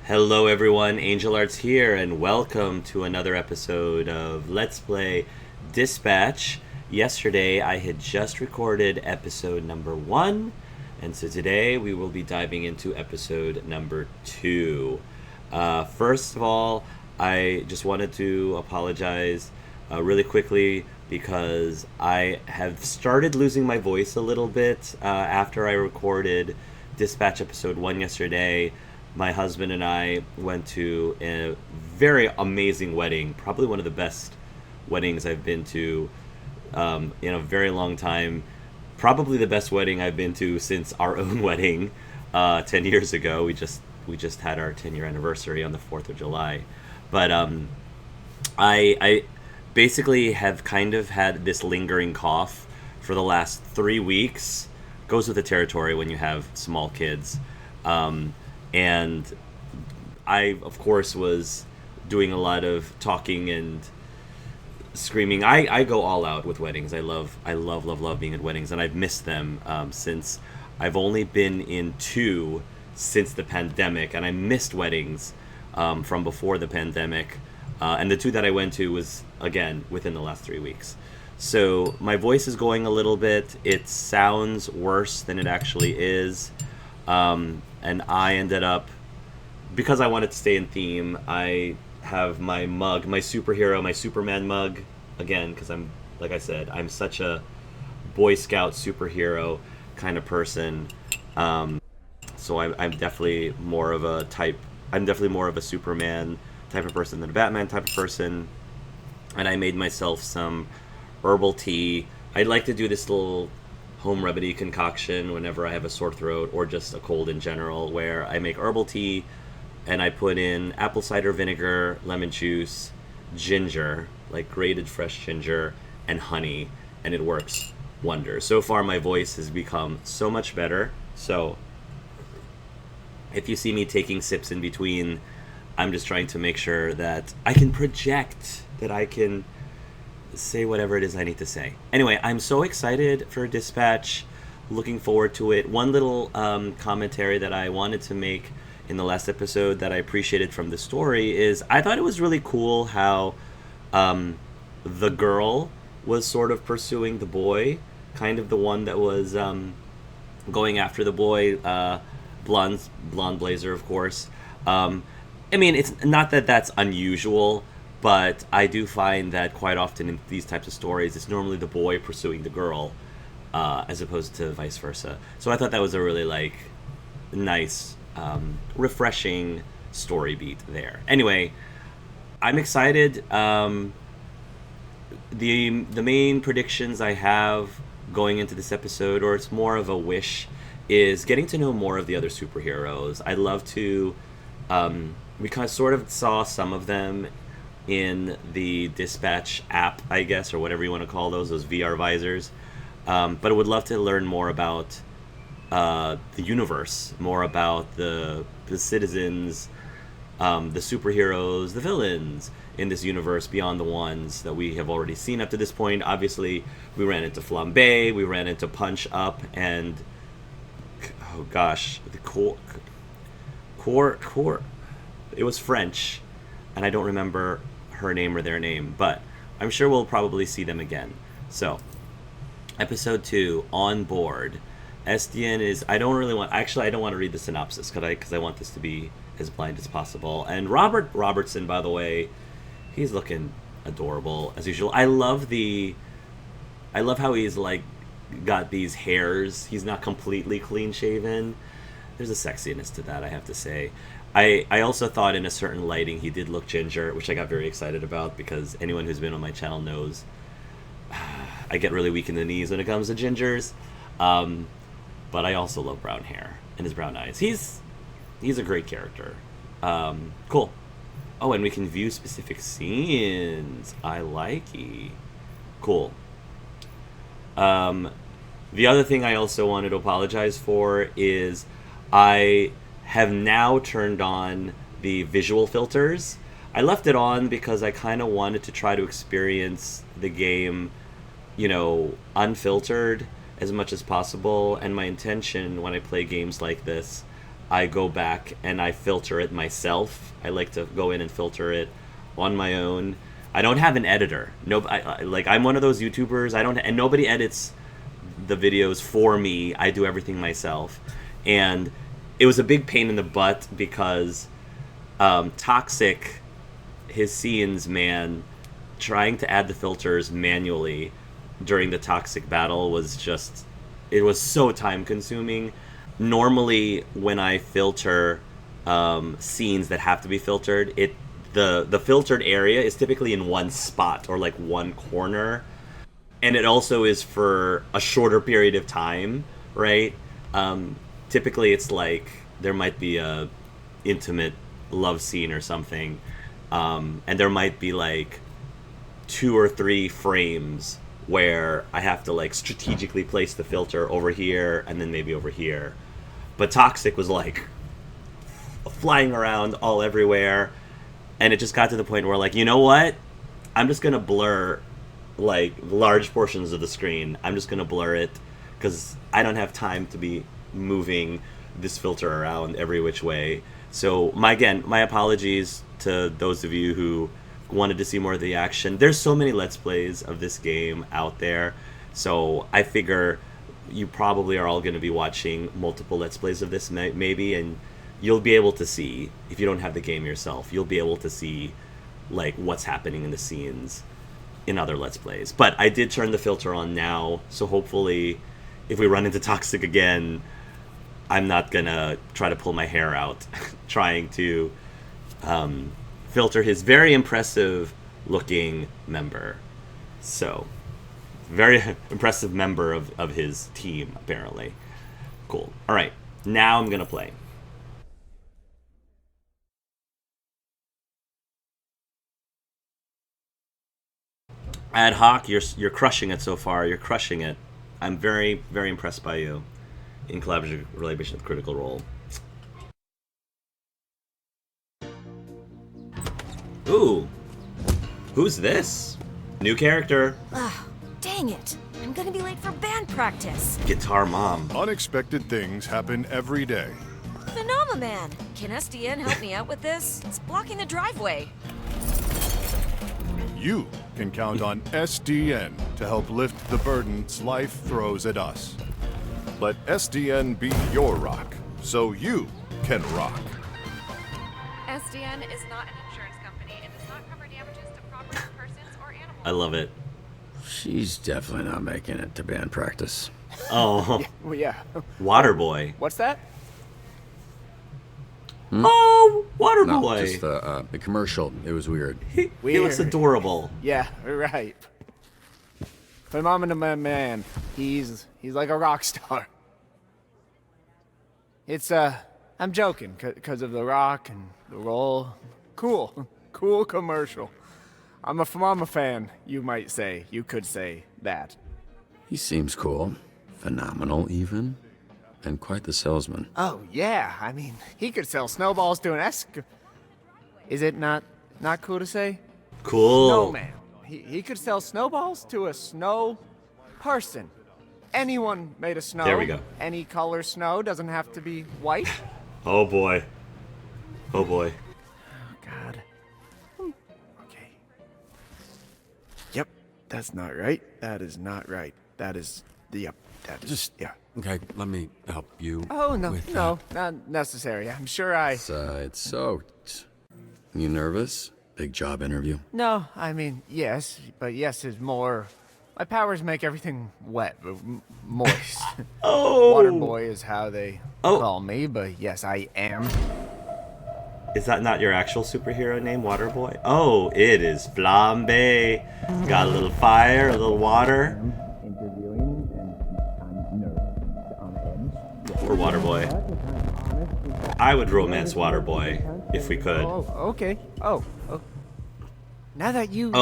Hello everyone, Angel Arts here, and welcome to another episode of Let's Play Dispatch. Yesterday I had just recorded episode number 1, and so today we will be diving into episode number 2. First of all, I just wanted to apologize really quickly because I have started losing my voice a little bit after I recorded Dispatch episode 1 yesterday. My husband and I went to a very amazing wedding, probably one of the best weddings I've been to in a very long time. Probably the best wedding I've been to since our own wedding 10 years ago. We just had our 10-year anniversary on the 4th of July. But I basically have kind of had this lingering cough for the last 3 weeks. Goes with the territory when you have small kids. And I, of course, was doing a lot of talking and screaming. I go all out with weddings. I love being at weddings, and I've missed them since I've only been in 2 since the pandemic, and I missed weddings from before the pandemic. And the 2 that I went to was, again, within the last 3 weeks. So my voice is going a little bit. It sounds worse than it actually is. And I ended up, because I wanted to stay in theme, I have my mug, my superhero, my Superman mug, again, because like I said, I'm such a Boy Scout superhero kind of person. So I'm definitely more of a Superman type of person than a Batman type of person. And I made myself some herbal tea. I'd like to do this little home remedy concoction whenever I have a sore throat or just a cold in general, where I make herbal tea and I put in apple cider vinegar, lemon juice, ginger, like grated fresh ginger, and honey, and it works wonders. So far my voice has become so much better. So if you see me taking sips in between, I'm just trying to make sure that I can project, that I can say whatever it is I need to say. Anyway, I'm so excited for Dispatch. Looking forward to it. One little commentary that I wanted to make in the last episode that I appreciated from the story is I thought it was really cool how the girl was sort of pursuing the boy, kind of the one that was going after the boy, blonde blazer, of course. I mean, it's not that that's unusual, but I do find that quite often in these types of stories, it's normally the boy pursuing the girl, as opposed to vice versa. So I thought that was a really nice, refreshing story beat there. Anyway, I'm excited. The main predictions I have going into this episode, or it's more of a wish, is getting to know more of the other superheroes. I'd love to. We kind of sort of saw some of them in the Dispatch app, I guess, or whatever you want to call those VR visors. But I would love to learn more about the universe, more about the citizens, the superheroes, the villains in this universe beyond the ones that we have already seen up to this point. Obviously, we ran into Flambe, we ran into Punch Up, and oh gosh, the core. It was French, and I don't remember her name or their name, but I'm sure we'll probably see them again. So, episode 2, On Board. Estienne is, I don't want to read the synopsis because I want this to be as blind as possible. And Robert Robertson, by the way, he's looking adorable as usual. I love how he's got these hairs. He's not completely clean shaven. There's a sexiness to that, I have to say. I also thought in a certain lighting he did look ginger, which I got very excited about because anyone who's been on my channel knows I get really weak in the knees when it comes to gingers. But I also love brown hair and his brown eyes. He's a great character. Cool. Oh, and we can view specific scenes. I like it. Cool. The other thing I also wanted to apologize for is I have now turned on the visual filters. I left it on because I kind of wanted to try to experience the game, unfiltered as much as possible. And my intention when I play games like this I go back and I filter it myself. I like to go in and filter it on my own. I don't have an editor. No, I'm one of those YouTubers. And nobody edits the videos for me. I do everything myself, and it was a big pain in the butt because Toxic, his scenes, man, trying to add the filters manually during the Toxic battle was just, it was so time consuming. Normally when I filter scenes that have to be filtered, the filtered area is typically in one spot or like one corner, and it also is for a shorter period of time, right? Typically it's like there might be a intimate love scene or something, and there might be like 2 or 3 frames where I have to like strategically place the filter over here and then maybe over here. But Toxic was like flying around all everywhere, and it just got to the point where, like, you know what? I'm just gonna blur like large portions of the screen. I'm just gonna blur it because I don't have time to be moving this filter around every which way. So my apologies to those of you who wanted to see more of the action. There's so many Let's Plays of this game out there, so I figure you probably are all going to be watching multiple Let's Plays of this maybe, and you'll be able to see, if you don't have the game yourself, you'll be able to see like what's happening in the scenes in other Let's Plays. But I did turn the filter on now, so hopefully if we run into Toxic again, I'm not gonna try to pull my hair out trying to filter his very impressive looking member. So, very impressive member of his team, apparently. Cool. Alright, now I'm gonna play. Ad Hoc, you're crushing it so far. You're crushing it. I'm very, very impressed by you in collaborative relation with Critical Role. Ooh, who's this? New character. Ah, dang it. I'm gonna be late for band practice. Guitar Mom. Unexpected things happen every day. Phenomenon! Can SDN help me out with this? It's blocking the driveway. You can count on SDN to help lift the burdens life throws at us. Let SDN be your rock, so you can rock. SDN is not an insurance company and does not cover damages to property, persons, or animals. I love it. She's definitely not making it to band practice. Oh, Well, yeah. Waterboy. What's that? Oh, No, Waterboy. just the commercial. It was weird. He looks Weird. adorable. Yeah, right. Phenomenon man. He's like a rock star. It's I'm joking, cause of the rock and the roll. Cool commercial. I'm a Phenomenon fan, you might say. You could say that. He seems cool. Phenomenal, even. And quite the salesman. Oh yeah, I mean, he could sell snowballs to an Is it not cool to say? Cool. Snowman. He could sell snowballs to a snow person. Anyone made of snow. There we go. Any color snow, doesn't have to be white. Oh boy. Oh boy. God. Okay. Yep, that's not right. That is not right. That is yeah. Okay, let me help you. Oh no, with no, not necessary. I'm sure It's soaked. You nervous? Big job interview. No, I mean yes, but yes is more. My powers make everything wet, moist. Oh. Waterboy is how they Oh. call me, but yes, I am. Is that not your actual superhero name, Waterboy? Oh, it is Flambe. Got a little fire, a little water. Interviewing and I'm nervous on edge. Poor Waterboy. I would romance Waterboy if we could. Oh, okay. Oh. Now that your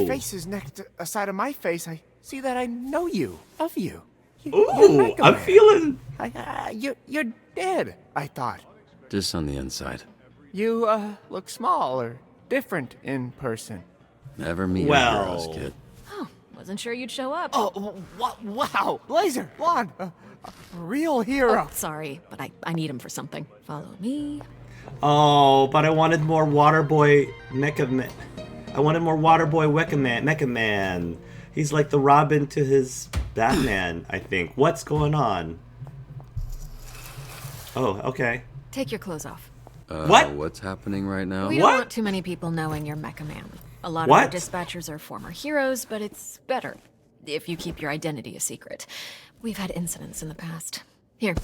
face is next to a side of my face, I see that I know you, of you. You're Ooh, Mega I'm Man. feeling. You're dead. I thought Just on the inside. you look small or different in person. Never meet Well. your heroes, kid. Oh, wasn't sure you'd show up. Oh, wow, Laser, Blonde, Real hero. Oh, sorry, but I need him for something. Follow me. Oh, but I wanted more Waterboy Mecha Man. I wanted more Waterboy Mecha Man. He's like the Robin to his Batman, I think. What's going on? Oh, okay. Take your clothes off. What? What's happening right now? We What? don't want too many people knowing you're Mecha Man. A lot What? of our dispatchers are former heroes, but it's better if you keep your identity a secret. We've had incidents in the past. Here,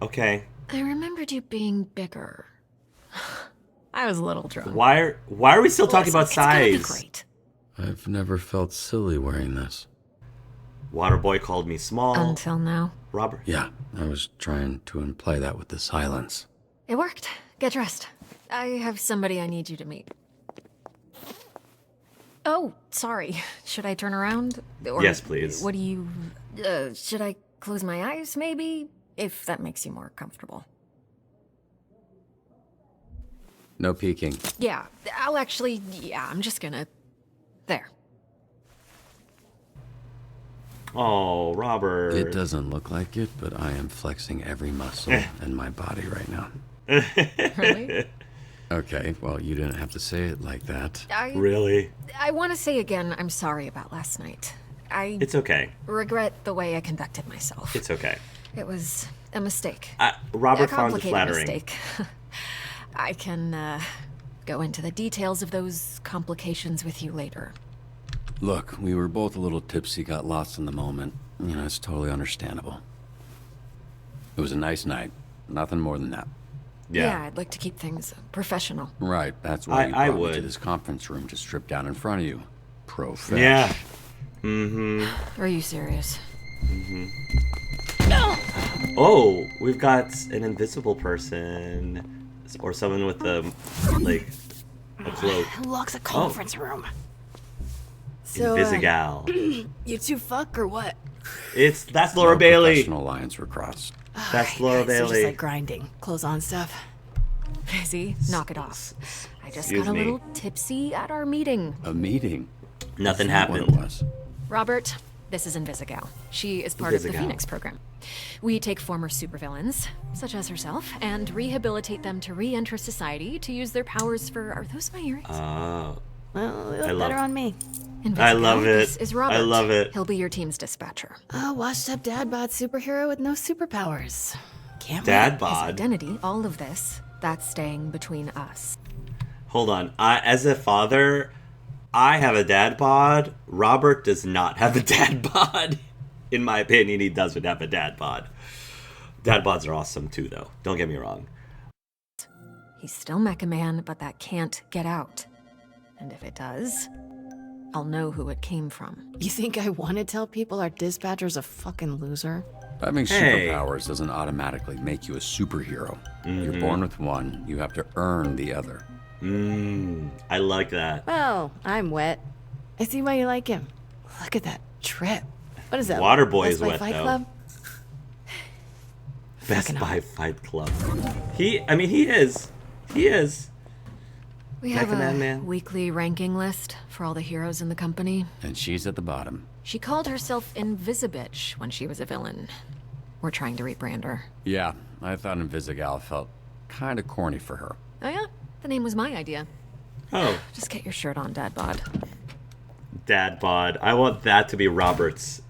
Okay. I remembered you being bigger. I was a little drunk. Why are we still talking about It's gonna be size? great. I've never felt silly wearing this. Waterboy called me small. Until now. Robert. Yeah, I was trying to imply that with the silence. It worked. Get dressed. I have somebody I need you to meet. Oh, sorry. Should I turn around? Or Yes, please. What do you... should I close my eyes, maybe? If that makes you more comfortable. No peeking. Yeah, I'll actually... Yeah, I'm just gonna... There. Oh, Robert. It doesn't look like it, but I am flexing every muscle in my body right now. Really? Okay, well, you didn't have to say it like that. Really? I want to say again, I'm sorry about last night. I It's okay. regret the way I conducted myself. It's okay. It was a mistake. Robert A found it complicated flattering. mistake. I can go into the details of those complications with you later. Look, we were both a little tipsy, got lost in the moment. You know, it's totally understandable. It was a nice night. Nothing more than that. Yeah. I'd like to keep things professional. Right, that's why you I brought me to would. this conference room to strip down in front of you. Profesh. Yeah. Are you serious? Oh, we've got an invisible person. Or someone with a cloak. Who locks a conference room? So, Invisigal. You two fuck or what? That's Laura No Bailey. professional lines were crossed. That's Laura So Bailey. just like grinding, clothes on stuff. Busy? Knock it off. I just Excuse got a me. little tipsy at our meeting. A meeting. Nothing That's what happened. it was. Robert, this is Invisigal. She is part of the Invisigal. Phoenix program. We take former supervillains, such as herself, and rehabilitate them to re-enter society to use their powers for... Are those my earrings? Oh. Well, it I looked love- better on me. Invisigal, I love it. This is Robert. I love it. He'll be your team's dispatcher. A washed-up dad bod superhero with no superpowers. Can't Dad wait. His bod. identity, all of this, that's staying between us. Hold on. As a father, I have a dad bod. Robert does not have a dad bod. In my opinion, he doesn't have a dad bod. Dad bods are awesome too, though. Don't get me wrong. He's still Mecha Man, but that can't get out. And if it does, I'll know who it came from. You think I want to tell people our dispatcher's a fucking loser? Having Hey. superpowers doesn't automatically make you a superhero. You're born with one, you have to earn the other. I like that. Well, I'm wet. I see why you like him. Look at that trip. What is that? Waterboy Best is Buy wet, Fight though. Club? Best Fucking Buy Fight Club. He is. He is. We have Mecha Man a Man. weekly ranking list for all the heroes in the company. And she's at the bottom. She called herself Invisibitch when she was a villain. We're trying to rebrand her. Yeah, I thought Invisigal felt kind of corny for her. Oh yeah? The name was my idea. Oh, Just get your shirt on, Dad Bod. dad bod. I want that to be Robert's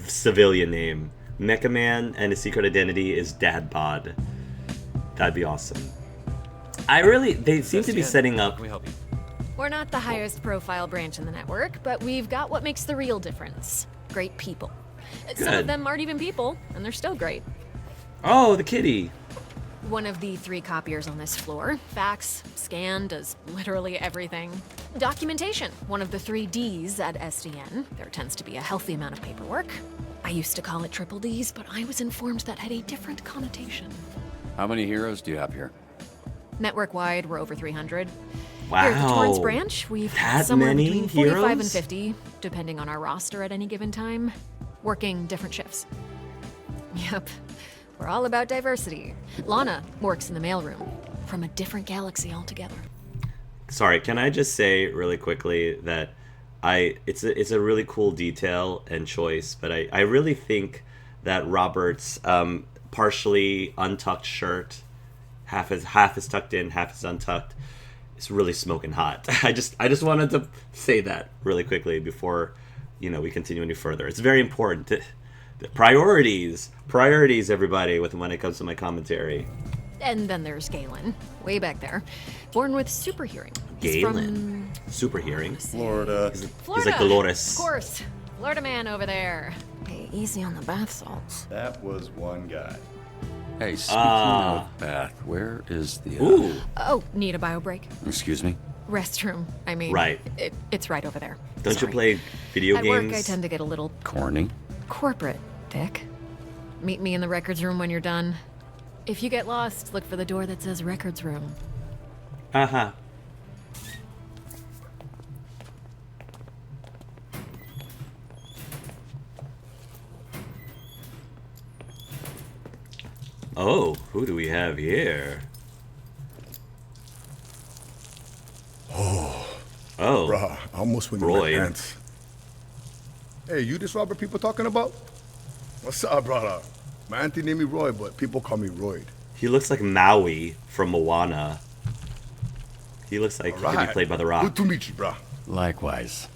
civilian name. Mecha Man and his secret identity is Dad bod. That'd be awesome. They seem to be setting up. Can we help you? We're not the highest profile branch in the network, but we've got what makes the real difference. Great people. Some Good. of them aren't even people, and they're still great. Oh, the kitty. One of the 3 copiers on this floor. Fax, scan, does literally everything. Documentation, one of the 3 Ds at SDN. There tends to be a healthy amount of paperwork. I used to call it triple Ds, but I was informed that had a different connotation. How many heroes do you have here? Network-wide, we're over 300. Wow. Here at the Torrance branch, we've That somewhere many between 45 and heroes? 50, depending on our roster at any given time, working different shifts. Yep, we're all about diversity. Lana works in the mailroom, from a different galaxy altogether. Sorry, can I just say really quickly that It's a really cool detail and choice, but I really think that Robert's partially untucked shirt, half is tucked in, half is untucked, is really smoking hot. I just wanted to say that really quickly before we continue any further. It's very important. Priorities, everybody, when it comes to my commentary. And then there's Galen, way back there, born with super hearing. He's Galen, super hearing. Florida. Florida. He's like Dolores. Of course, Florida man over there. Hey, easy on the bath salts. That was one guy. Hey, speaking of bath, where is the... Ooh. Oh, need a bio break? Excuse me? Restroom. I mean, Right. It's right over there. Don't Sorry. you play video At games? work, I tend to get a little Corny? corporate, Dick. Meet me in the records room when you're done. If you get lost, look for the door that says records room. Uh-huh. Oh, who do we have here? Oh. Bruh, I almost went in my Roy. pants. Hey, you this Robert people talking about? What's up, brother? My auntie named me Roy, but people call me Royd. He looks like Maui from Moana. He looks like he could be played by The Rock. Good to meet you, bruh. Likewise.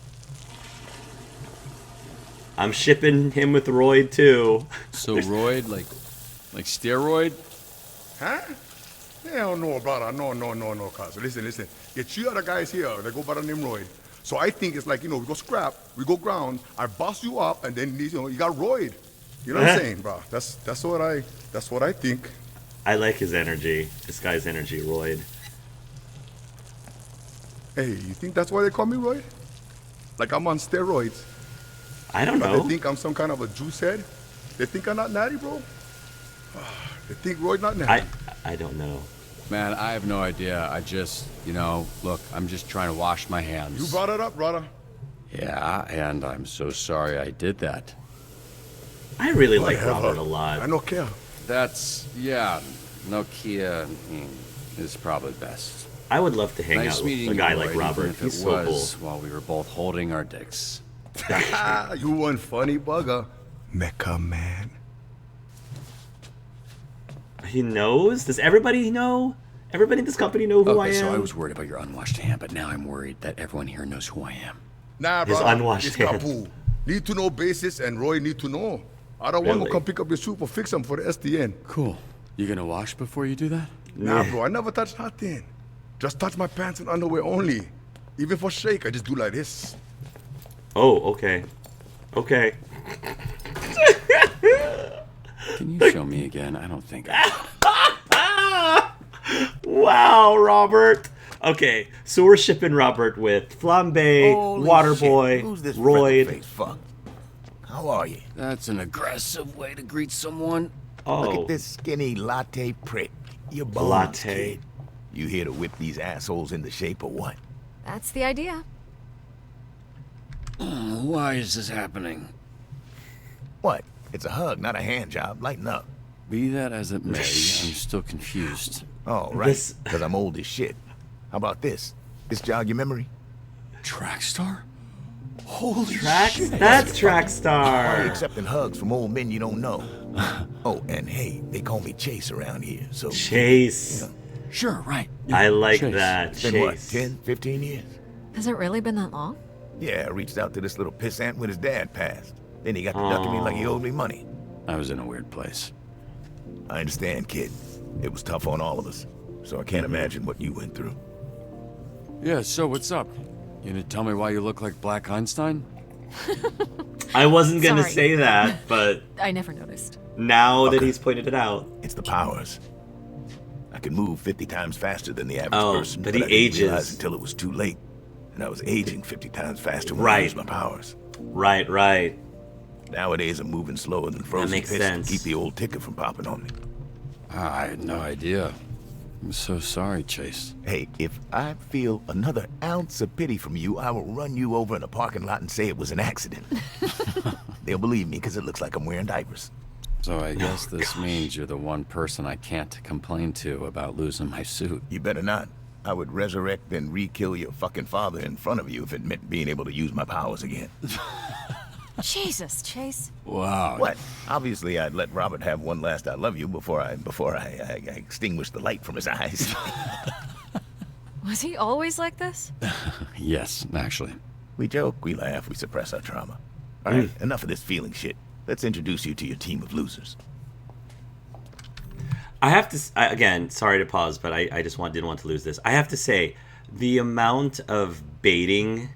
I'm shipping him with Royd too. So Royd, like steroid? Huh? Hell no, brother. No, cuz. Listen. Get 3 other guys here. They go by the name Royd. So I think it's like, we go scrap, we go ground, I boss you up, and then, you got Royd. You know what I'm saying, bro? That's what I think. I like his energy. This guy's energy, Royd. Hey, you think that's why they call me Royd? Like I'm on steroids. I don't But know. they think I'm some kind of a juice head. They think I'm not natty, bro. They think Royd not natty. I don't know. Man, I have no idea. I just, look, I'm just trying to wash my hands. You brought it up, brother. Yeah, and I'm so sorry I did that. I really like Whatever. Robert a lot. I don't care. Nokia is probably best. I would love to hang Nice out meeting with a guy you, like Roy, Robert. even if He's it so cool. was while we were both holding our dicks. You one funny bugger. Mecca man. He knows? Does everybody know? Everybody in this company know who I am? So I was worried about your unwashed hand, but now I'm worried that everyone here knows who I am. Nah, His brother. unwashed It's hand. Kapu. Need to know basis, and Roy need to know. I don't want Really? to come pick up your soup or fix them for the SDN. Cool. You gonna wash before you do that? Nah, bro, I never touch nothing. Just touch my pants and underwear only. Even for shake, I just do like this. Oh, okay. Okay. Can you show me again? I don't think I Wow, Robert. Okay, so we're shipping Robert with Flambe, Holy Waterboy, shit. Who's this Royd. freckle-faced fuck? How are you? That's an aggressive way to greet someone. Look Oh, at this skinny latte prick. Your bones, Latte. kid. You here to whip these assholes into shape or what? That's the idea. Why is this happening? What? It's a hug, not a hand job. Lighten up. Be that as it may, I'm still confused. Oh, right. This- Because I'm old as shit. How about this? This jog your memory? Trackstar? Holy Track? shit. That's Why Trackstar. you accepting hugs from old men you don't know? Oh, and hey, they call me Chase around here, so... Chase. Sure, right. I like Chase. that. It's been what, Chase. 10, 15 years? Has it really been that long? Yeah, I reached out to this little pissant when his dad passed. Then he got to ducking me like he owed me money. I was in a weird place. I understand, kid. It was tough on all of us, so I can't imagine what you went through. Yeah, so what's up? You gonna tell me why you look like Black Einstein? I wasn't going to Sorry. say that, but I never noticed. now that he's pointed it out. It's the powers. I can move 50 times faster than the average Oh, person, but he I didn't ages. realize until it was too late. And I was aging 50 times faster when I Right. used my powers. Right. Nowadays, I'm moving slower than frozen makes piss sense. to keep the old ticker from popping on me. I had no idea. I'm so sorry, Chase. Hey, if I feel another ounce of pity from you, I will run you over in a parking lot and say it was an accident. They'll believe me because it looks like I'm wearing diapers. So I guess this means you're the one person I can't complain to about losing my suit. You better not. I would resurrect and re-kill your fucking father in front of you if it meant being able to use my powers again. Jesus, Chase. Wow. What? Obviously, I'd let Robert have one last I love you before I extinguished the light from his eyes. Was he always like this? Yes, actually. We joke, we laugh, we suppress our trauma. All right, enough of this feeling shit. Let's introduce you to your team of losers. I have to, again, sorry to pause, but I just didn't want to lose this. I have to say, the amount of baiting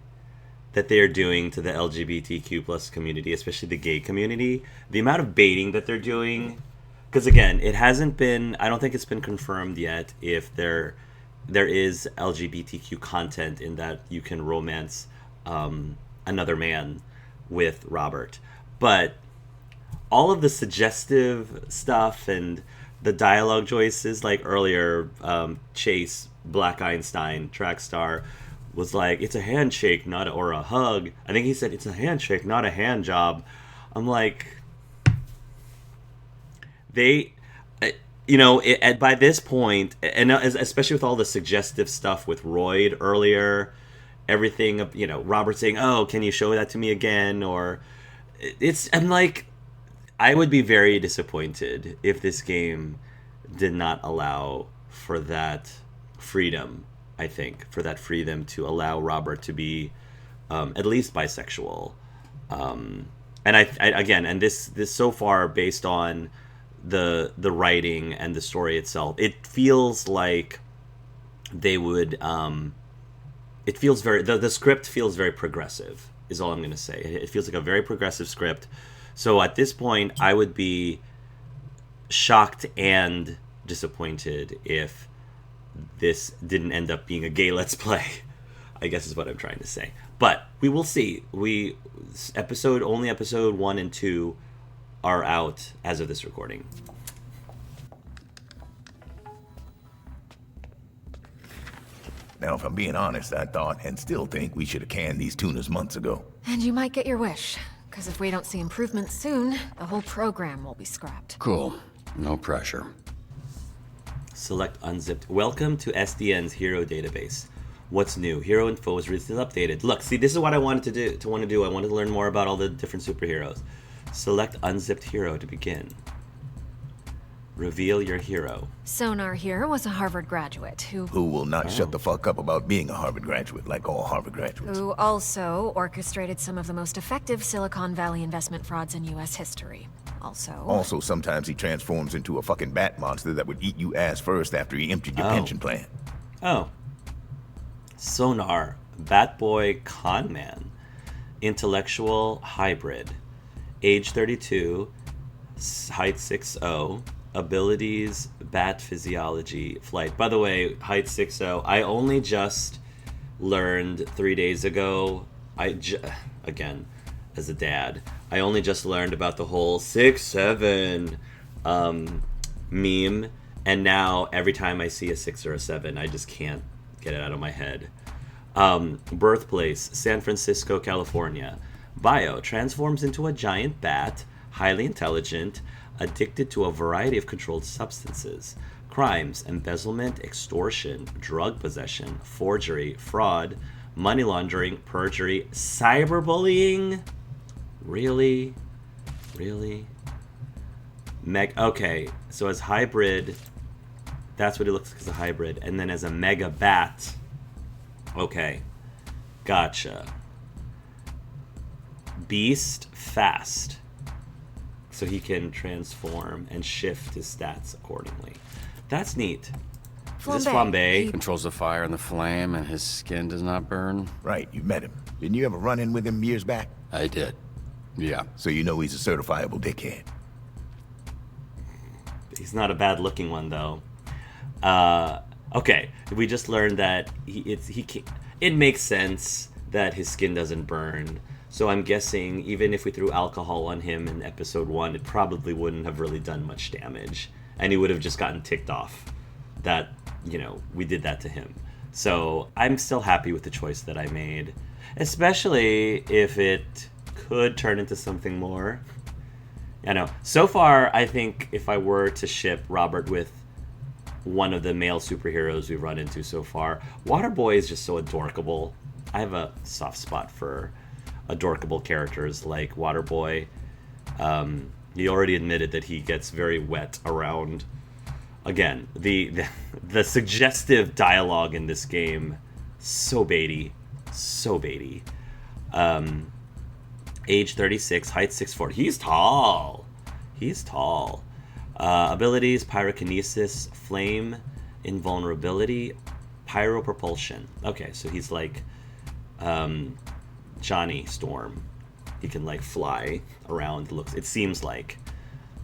that they are doing to the LGBTQ plus community, especially the gay community, the amount of baiting that they're doing, because again, it hasn't been, I don't think it's been confirmed yet if there is LGBTQ content in that you can romance another man with Robert. But all of the suggestive stuff and the dialogue choices, like earlier, Chase, Black Einstein, track star, was like, it's a handshake, or a hug. I think he said, it's a handshake, not a hand job. I'm like, by this point, and especially with all the suggestive stuff with Royd earlier, everything, Robert saying, oh, can you show that to me again? Or I'm like, I would be very disappointed if this game did not allow for that freedom. I think for that freedom to allow Robert to be at least bisexual, and this so far, based on the writing and the story itself, it feels like they would. It feels the script feels very progressive. Is all I'm going to say. It feels like a very progressive script. So at this point, I would be shocked and disappointed if this didn't end up being a gay Let's Play, I guess is what I'm trying to say. But we will see. Only episode 1 and 2 are out as of this recording. Now, if I'm being honest, I thought and still think we should have canned these tunas months ago. And you might get your wish, because if we don't see improvements soon, the whole program will be scrapped. Cool. No pressure. Select unzipped. Welcome to SDN's Hero Database. What's new? Hero info is recently updated. Look, see, this is what I wanted to do. I wanted to learn more about all the different superheroes. Select unzipped hero to begin. Reveal your hero. Sonar here was a Harvard graduate who will not shut the fuck up about being a Harvard graduate, like all Harvard graduates. Who also orchestrated some of the most effective Silicon Valley investment frauds in U.S. history. Also, sometimes he transforms into a fucking bat monster that would eat you ass first after he emptied your pension plan. Oh. Sonar, Batboy Conman, intellectual hybrid, age 32, height 6'0", abilities, bat physiology, flight. By the way, height 6'0", I only just learned 3 days ago, again, as a dad, I only just learned about the whole 6'7" meme, and now every time I see a 6 or a 7, I just can't get it out of my head. Birthplace, San Francisco, California. Bio, transforms into a giant bat, highly intelligent, addicted to a variety of controlled substances. Crimes, embezzlement, extortion, drug possession, forgery, fraud, money laundering, perjury, cyberbullying. Really? Okay, so as hybrid, that's what it looks like as a hybrid. And then as a mega bat, okay, gotcha. Beast, fast. So he can transform and shift his stats accordingly. That's neat. Is this Flambe? Controls the fire and the flame, and his skin does not burn. Right, you met him. Didn't you ever run in with him years back? I did. Yeah. So you know he's a certifiable dickhead. He's not a bad-looking one, though. Okay, we just learned that it makes sense that his skin doesn't burn. So I'm guessing even if we threw alcohol on him in episode 1, it probably wouldn't have really done much damage. And he would have just gotten ticked off that, we did that to him. So I'm still happy with the choice that I made. Especially if it could turn into something more. So far, I think if I were to ship Robert with one of the male superheroes we've run into so far. Waterboy is just so adorkable. I have a soft spot for adorkable characters like Waterboy. He already admitted that he gets very wet around. Again, the suggestive dialogue in this game, so baity. Age 36, height 6'4". He's tall. Abilities: pyrokinesis, flame, invulnerability, pyropropulsion. Okay, so he's like Johnny Storm. He can like fly around. It seems like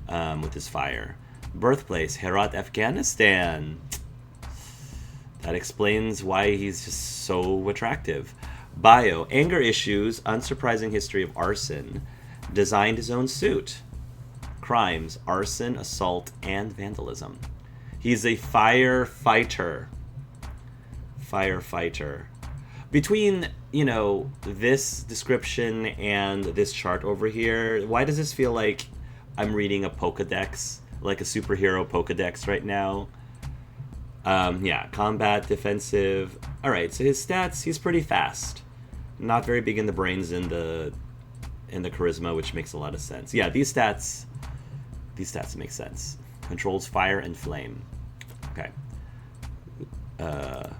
with his fire. Birthplace: Herat, Afghanistan. That explains why he's just so attractive. Bio: anger issues, unsurprising history of arson. Designed his own suit. Crimes: arson, assault, and vandalism. He's a firefighter. Between, this description and this chart over here, why does this feel like I'm reading a Pokedex, like a superhero Pokedex right now? Combat, defensive. Alright, so his stats, he's pretty fast. Not very big in the brains and the charisma, which makes a lot of sense. Yeah, these stats make sense. Controls fire and flame. Okay.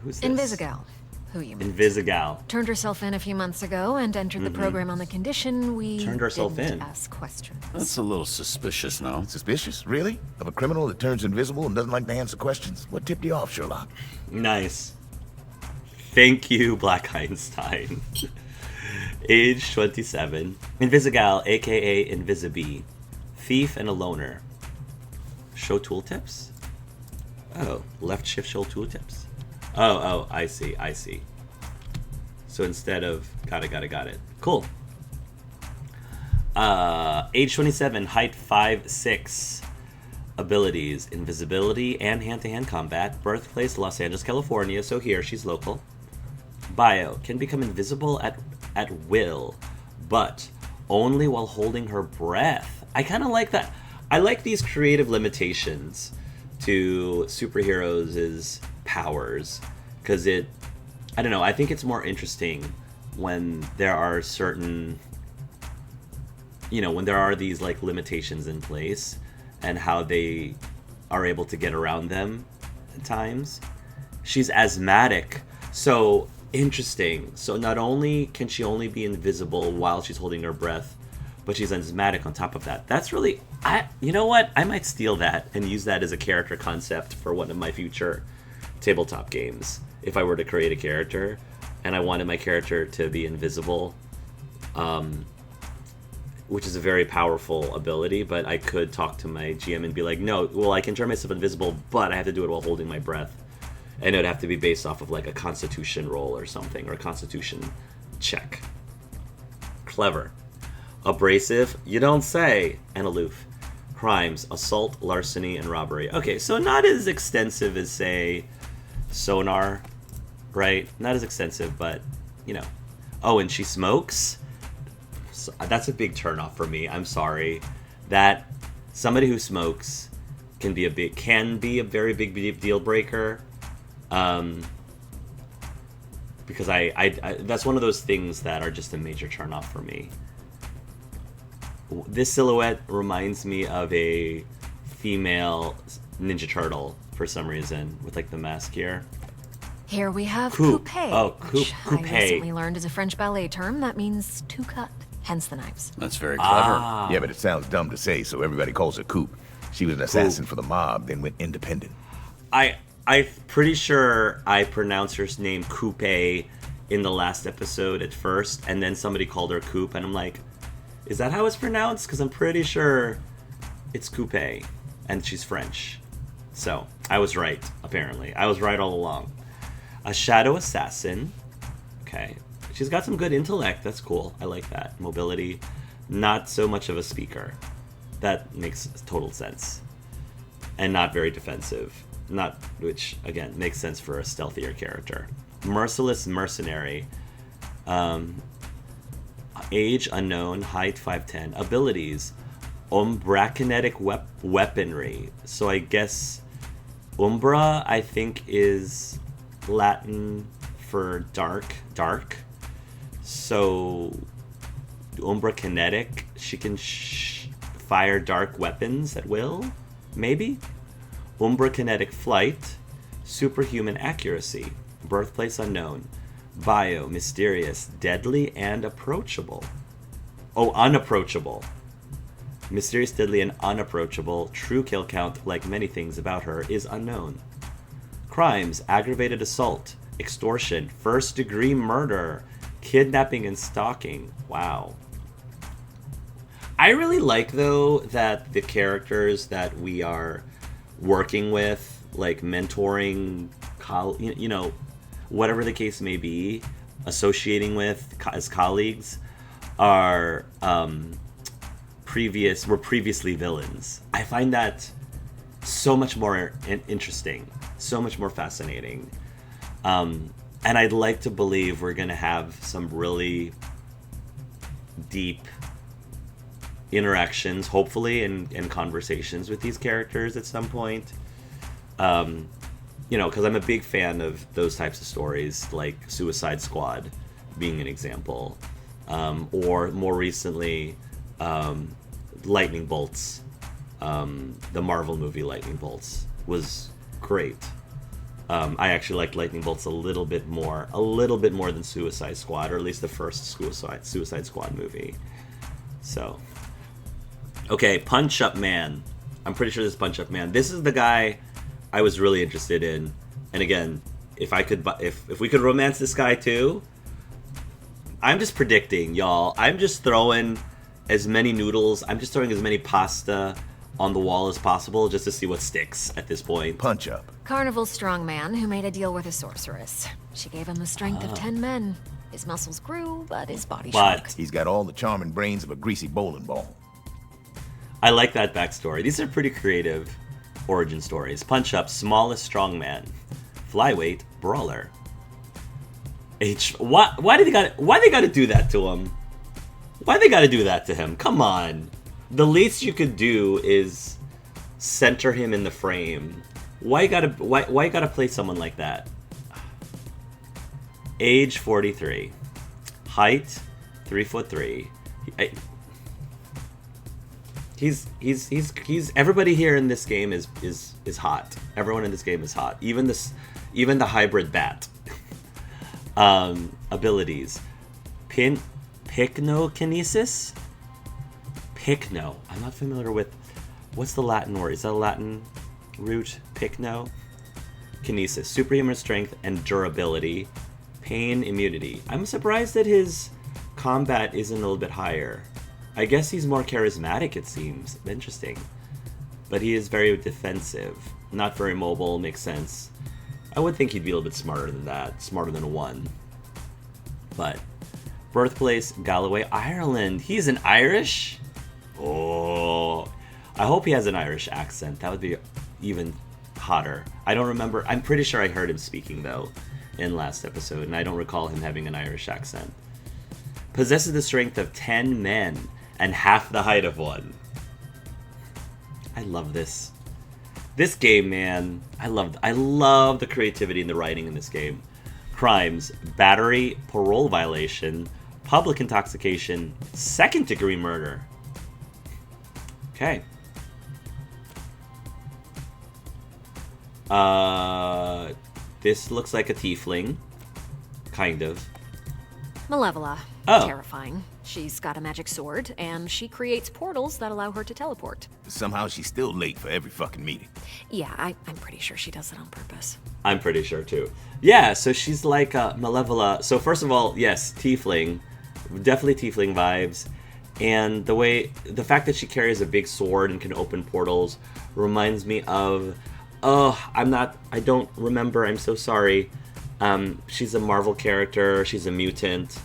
Who's this? Invisigal, who you met. Invisigal. Turned herself in a few months ago and entered the program on the condition we Turned herself didn't in. ask questions. That's a little suspicious, no? Suspicious? Really? Of a criminal that turns invisible and doesn't like to answer questions? What tipped you off, Sherlock? Nice. Thank you, Black Einstein. Age 27. Invisigal, aka Invisibee. Thief and a loner. Show tooltips? Oh, left shift show tooltips? Oh, I see. So instead of... Got it. Cool. Age 27, height 5'6". Abilities: invisibility and hand-to-hand combat. Birthplace: Los Angeles, California, so here, she's local. Bio: can become invisible at will, but only while holding her breath. I kind of like that. I like these creative limitations to superheroes' powers, because I don't know, I think it's more interesting when there are certain, when there are these like limitations in place and how they are able to get around them at times. She's asthmatic, so interesting. So not only can she only be invisible while she's holding her breath, but she's asthmatic on top of that. That's really... you know what? I might steal that and use that as a character concept for one of my future tabletop games. If I were to create a character and I wanted my character to be invisible, which is a very powerful ability, but I could talk to my GM and be like, no, well, I can turn myself invisible, but I have to do it while holding my breath. And it would have to be based off of like a constitution roll or something, or a constitution check. Clever. Abrasive, you don't say, and aloof. Crimes: assault, larceny, and robbery. Okay, so not as extensive as, say, sonar, right? Not as extensive, but, Oh, and she smokes? So that's a big turnoff for me. I'm sorry. That somebody who smokes can be a very big deal breaker. Because I that's one of those things that are just a major turnoff for me. This silhouette reminds me of a female Ninja Turtle for some reason, with like the mask here. Here we have Coupe. coupe, Oh, which coupe. I recently learned is a French ballet term that means to cut, hence the knives. That's very clever. Yeah, but it sounds dumb to say, so everybody calls her Coop. She was an assassin for the mob, then went independent. I'm pretty sure I pronounced her name Coupe in the last episode at first, and then somebody called her Coupe, and I'm like, is that how it's pronounced? Because I'm pretty sure it's Coupe, and she's French. So, I was right, apparently. I was right all along. A shadow assassin. Okay. She's got some good intellect. That's cool. I like that. Mobility. Not so much of a speaker. That makes total sense. And not very defensive. Which, again, makes sense for a stealthier character. Merciless mercenary. Age unknown, height 5'10". Abilities: umbrakinetic weaponry. So I guess Umbra, I think, is Latin for dark. So, Umbra kinetic, she can fire dark weapons at will, maybe? Umbra kinetic flight, superhuman accuracy, birthplace unknown, bio, mysterious, deadly, and approachable. Oh, unapproachable. Mysterious, deadly, and unapproachable. True kill count, like many things about her, is unknown. Crimes: aggravated assault, extortion, first-degree murder, kidnapping, and stalking. Wow. I really like, though, that the characters that we are working with, like mentoring, whatever the case may be, associating with as colleagues, are were previously villains. I find that so much more interesting, so much more fascinating. And I'd like to believe we're going to have some really deep interactions, hopefully, and conversations with these characters at some point. Because I'm a big fan of those types of stories, like Suicide Squad being an example. Or more recently, Lightning Bolts. The Marvel movie Lightning Bolts was great. I actually liked Lightning Bolts a little bit more than Suicide Squad, or at least the first Suicide Squad movie. So, okay, Punch Up Man. I'm pretty sure this is Punch Up Man. This is the guy I was really interested in. And again, if we could romance this guy too, I'm just predicting, y'all. I'm just throwing as many noodles. I'm just throwing as many pasta on the wall as possible just to see what sticks at this point. Punch Up. Carnival strongman who made a deal with a sorceress. She gave him the strength of 10 men. His muscles grew, but his body shrunk. He's got all the charming brains of a greasy bowling ball. I like that backstory. These are pretty creative origin stories. Punch Up, smallest strongman. Flyweight, brawler. Why they gotta do that to him? Why they gotta do that to him? Come on. The least you could do is center him in the frame. Why you gotta play someone like that? Age 43. Height 3'3". He's everybody here in this game is hot. Everyone in this game is hot. Even the hybrid bat. Abilities. Pycnokinesis? Pycno. I'm not familiar with... What's the Latin word? Is that a Latin root? Pycno? Kinesis. Superhuman strength and durability. Pain, immunity. I'm surprised that his combat isn't a little bit higher. I guess he's more charismatic, it seems. Interesting. But he is very defensive. Not very mobile, makes sense. I would think he'd be a little bit smarter than that. Smarter than a 1. But... Birthplace, Galloway, Ireland. He's an Irish? Oh. I hope he has an Irish accent. That would be even hotter. I don't remember. I'm pretty sure I heard him speaking, though, in last episode, and I don't recall him having an Irish accent. Possesses the strength of 10 men and half the height of 1. I love this. This game, man. I love the creativity and the writing in this game. Crimes: battery, parole violation, public intoxication, second-degree murder. Okay. This looks like a tiefling. Kind of. Malevola. Oh. Terrifying. She's got a magic sword, and she creates portals that allow her to teleport. Somehow she's still late for every fucking meeting. Yeah, I'm pretty sure she does it on purpose. I'm pretty sure, too. Yeah, so she's like Malevola. So first of all, yes, tiefling. Definitely tiefling vibes. And the fact that she carries a big sword and can open portals reminds me of... I don't remember, I'm so sorry. She's a Marvel character, she's a mutant.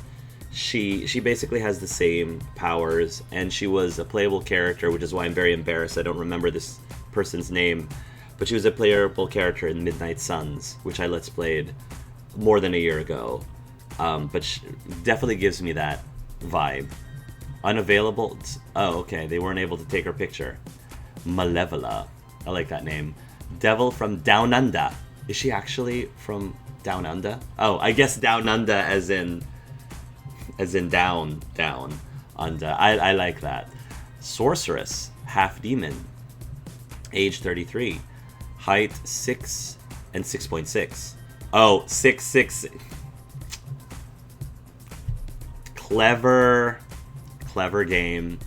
She basically has the same powers, and she was a playable character, which is why I'm very embarrassed I don't remember this person's name. But she was a playable character in Midnight Suns, which I Let's Played more than a year ago. But definitely gives me that vibe. Unavailable? Oh, okay, they weren't able to take her picture. Malevola. I like that name. Devil from Down Under. Is she actually from Down Under? Oh, I guess Down Under as in down under. I like that. Sorceress, half demon, age 33, height 6 and 6.6. Oh, 6'6". Clever game.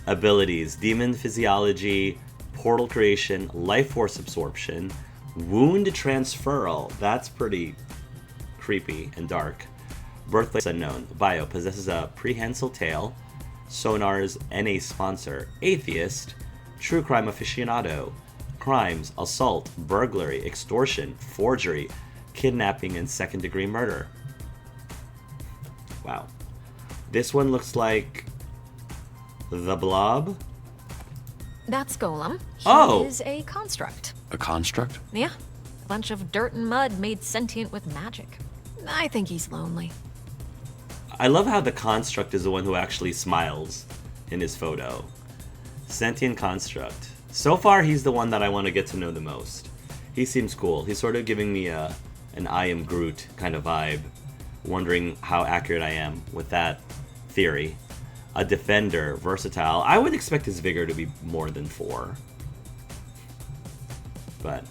Abilities: demon physiology, portal creation, life force absorption, wound transferal. That's pretty creepy and dark. Birthplace unknown. Bio: possesses a prehensile tail. Sonar's NA sponsor. Atheist. True crime aficionado. Crimes: assault, burglary, extortion, forgery, kidnapping, and second-degree murder. Wow. This one looks like the Blob. That's Golem. He is a construct. A construct? Yeah. A bunch of dirt and mud made sentient with magic. I think he's lonely. I love how the construct is the one who actually smiles in his photo. Sentient construct. So far, he's the one that I want to get to know the most. He seems cool. He's sort of giving me an I am Groot kind of vibe. Wondering how accurate I am with that theory. A defender, versatile. I would expect his vigor to be more than 4. But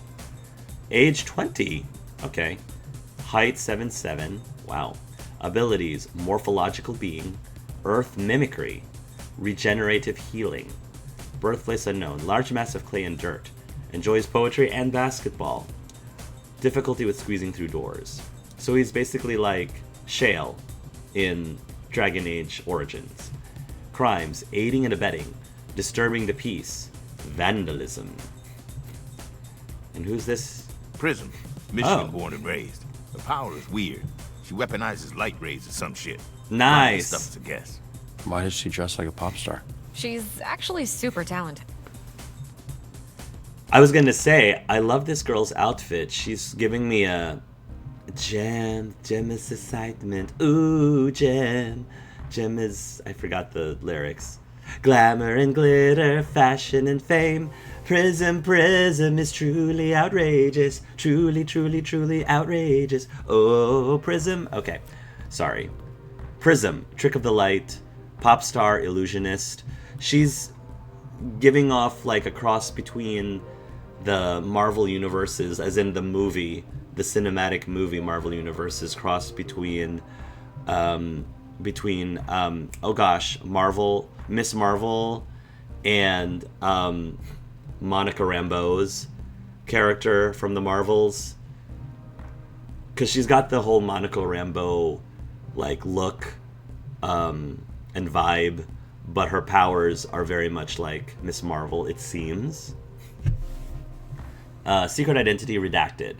age 20. Okay. Height 7'7". Wow. Abilities: morphological being, earth mimicry, regenerative healing. Birthplace unknown. Large mass of clay and dirt. Enjoys poetry and basketball. Difficulty with squeezing through doors. So he's basically like Shale in Dragon Age Origins. Crimes: aiding and abetting, disturbing the peace, vandalism. And who's this? Prism. Michigan born and raised. The power is weird. She weaponizes light rays or some shit. Nice. Stuff to guess. Why does she dress like a pop star? She's actually super talented. I was gonna say, I love this girl's outfit. She's giving me a gem is excitement. Ooh, gem is, I forgot the lyrics. Glamour and glitter, fashion and fame. Prism is truly outrageous. Truly outrageous. Oh, Prism. Okay, sorry. Prism, trick of the light, pop star, illusionist. She's giving off like a cross between the Marvel universes, as in the movie, the cinematic movie Marvel universes, cross between Miss Marvel and Monica Rambeau's character from the Marvels, because she's got the whole Monica Rambeau like look and vibe, but her powers are very much like Miss Marvel, it seems. Secret identity redacted.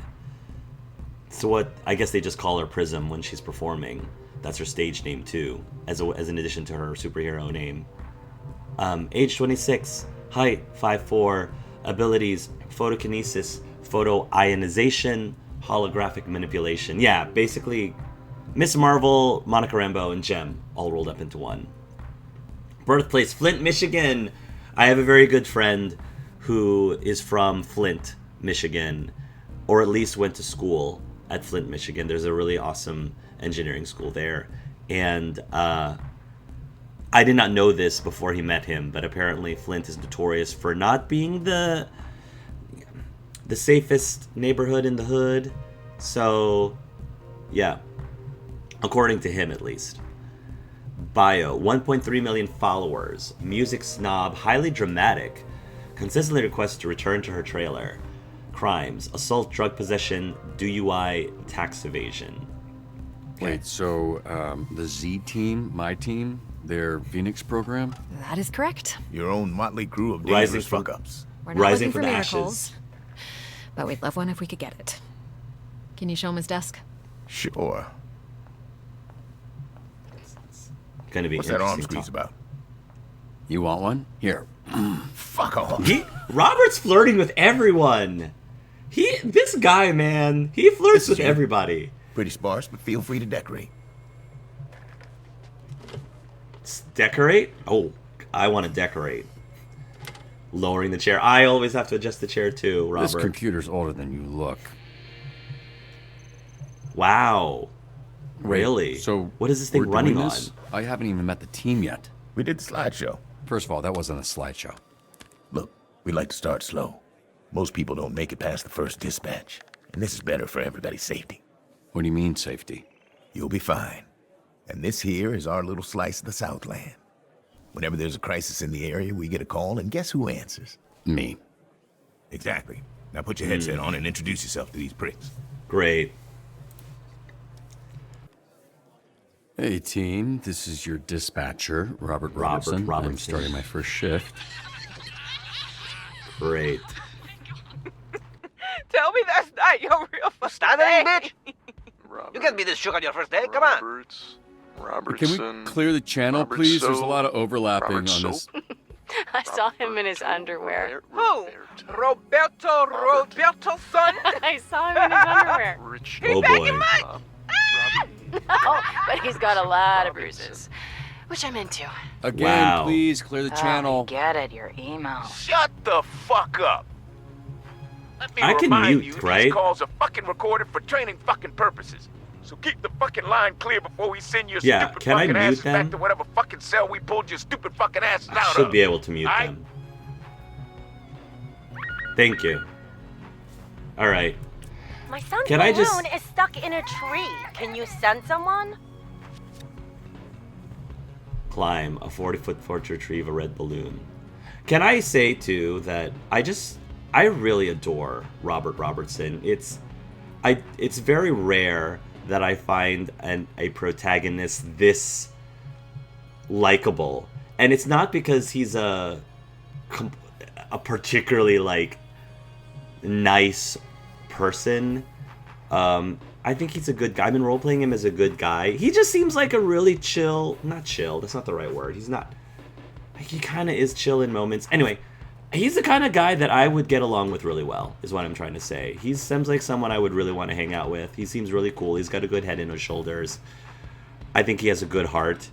So what, I guess they just call her Prism when she's performing. That's her stage name too, as an addition to her superhero name. Age 26, height 5'4", abilities photokinesis, photoionization, holographic manipulation. Yeah, basically Miss Marvel, Monica Rambeau, and Gem all rolled up into one. Birthplace: Flint, Michigan. I have a very good friend who is from Flint, Michigan, or at least went to school at Flint, Michigan. There's a really awesome engineering school there. And I did not know this before he met him, but apparently Flint is notorious for not being the safest neighborhood in the hood. So, yeah. According to him, at least. Bio: 1.3 million followers. Music snob, highly dramatic. Consistently requests to return to her trailer. Crimes: assault, drug possession, DUI, tax evasion. Okay. Wait, so the Z team, my team, their Phoenix program? That is correct. Your own motley crew of dangerous fuck-ups. We're not Rising looking for from miracles, ashes. but we'd love one if we could get it. Can you show him his desk? Sure. Gonna be What's that arm interesting squeeze about? You want one? Here. Fuck off. Robert's flirting with everyone. This guy, man, he flirts with you. everybody. Pretty sparse, but feel free to decorate. Decorate? Oh, I want to decorate. lowering the chair. I always have to adjust the chair too, Robert. This computer's older than you look. Wow. Really? So what is this thing we're running doing on? this? I haven't even met the team yet. We did the slideshow. First of all, that wasn't a slideshow. Look, we like to start slow. Most people don't make it past the first dispatch. And this is better for everybody's safety. What do you mean, safety? You'll be fine. And this here is our little slice of the Southland. Whenever there's a crisis in the area, we get a call, and guess who answers? Me. Exactly. Now put your headset on and introduce yourself to these pricks. Great. Hey, team. This is your dispatcher, Robert Robertson. I'm starting my first shift. Great. Tell me that's not your real fucking Stuttering, name. bitch! You can't be this shook on your first day, come on! Can we clear the channel, please? There's a lot of overlapping on this. I saw him in his underwear. Who? Roberto's son? I saw him in his underwear. Oh boy. No, but he's got a lot of bruises, which I'm into. Again, please clear the channel. I get it, your email. Shut the fuck up! Let me I can remind mute, you, right? These calls are fucking recorded for training fucking purposes. So keep the fucking line clear before we send your Yeah, stupid can I fucking mute asses them? back to whatever fucking cell we pulled your stupid fucking asses out I of. should be able to mute them. Thank you. Alright. My son's Can I balloon just- is stuck in a tree. Can you send someone? Climb a 40-foot fort to retrieve a red balloon. Can I say, too, that I really adore Robert Robertson. It's very rare that I find a protagonist this likable. And it's not because he's a particularly, like, nice person. I think he's a good guy. I've been role-playing him as a good guy. He just seems like a really not chill, that's not the right word. He's not, he kind of is chill in moments. Anyway, he's the kind of guy that I would get along with really well, is what I'm trying to say. He seems like someone I would really want to hang out with. He seems really cool. He's got a good head in his shoulders. I think he has a good heart.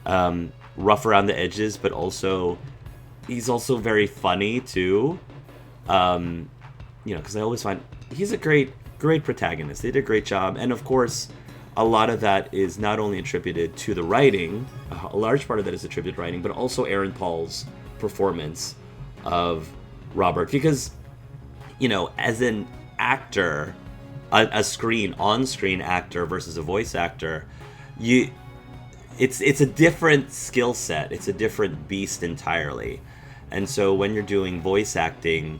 Rough around the edges, but also, he's also very funny, too. Because I always find he's a great protagonist. They did a great job. And of course, a lot of that is not only attributed to the writing, a large part of that is attributed to writing, but also Aaron Paul's performance of Robert. Because, as an actor, a on-screen actor versus a voice actor, it's a different skill set. It's a different beast entirely. And so when you're doing voice acting,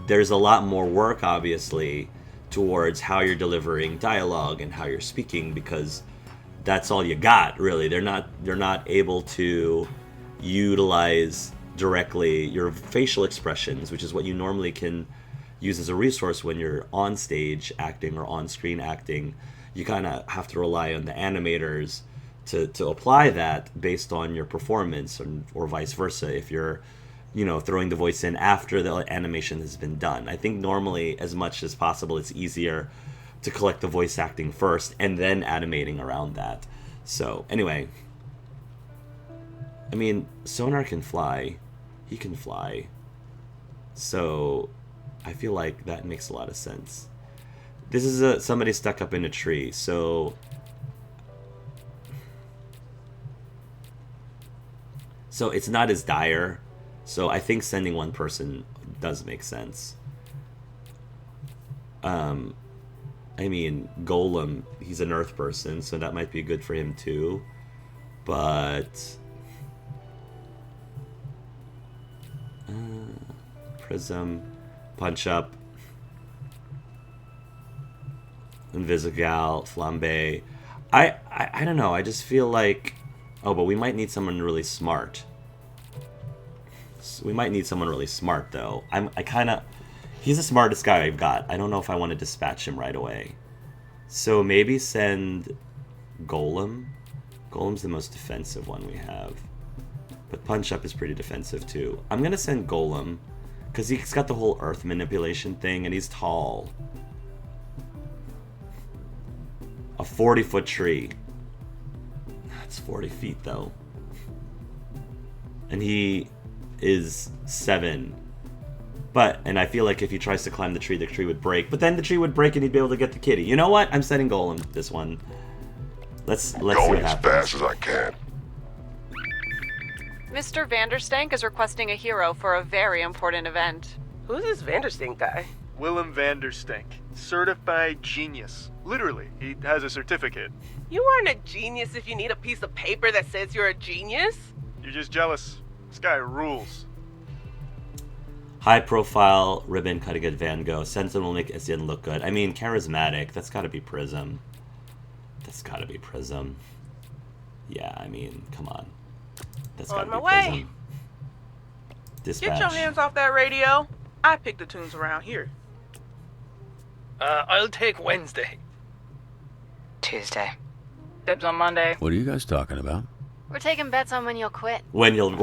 there's a lot more work, obviously, towards how you're delivering dialogue and how you're speaking, because that's all you got, really. They're not able to utilize directly your facial expressions, which is what you normally can use as a resource when you're on stage acting or on screen acting. You kind of have to rely on the animators to apply that based on your performance, or vice versa if you're throwing the voice in after the animation has been done. I think normally, as much as possible, it's easier to collect the voice acting first and then animating around that. So, anyway. I mean, Sonar can fly. He can fly. So, I feel like that makes a lot of sense. This is somebody stuck up in a tree, so... So, it's not as dire. So I think sending one person does make sense. I mean, Golem, he's an Earth person, so that might be good for him too. But... Prism, Punch Up, Invisigal, Flambe. I don't know, I just feel like... Oh, but we might need someone really smart. We might need someone really smart, though. He's the smartest guy I've got. I don't know if I want to dispatch him right away. So maybe send Golem. Golem's the most defensive one we have. But Punch Up is pretty defensive, too. I'm going to send Golem, because he's got the whole earth manipulation thing, and he's tall. A 40-foot tree. That's 40 feet, though. And he is 7. And I feel like if he tries to climb the tree would break. But then the tree would break and he'd be able to get the kitty. You know what? I'm setting Golem this one. Let's see what Going happens. as fast as I can. Mr. Vanderstank is requesting a hero for a very important event. Who's this Vanderstink guy? Willem Vanderstink, certified genius. Literally, he has a certificate. You aren't a genius if you need a piece of paper that says you're a genius. You're just jealous. This guy rules. High profile, ribbon cutting at Van Gogh. Sentinel will make SDN look good. I mean, charismatic. That's gotta be Prism. Yeah, I mean, come on. That's gotta On my be way. Prism. Dispatch. Get your hands off that radio. I pick the tunes around here. I'll take Wednesday. Tuesday. Dibs on Monday. What are you guys talking about? We're taking bets on when you'll quit. When you'll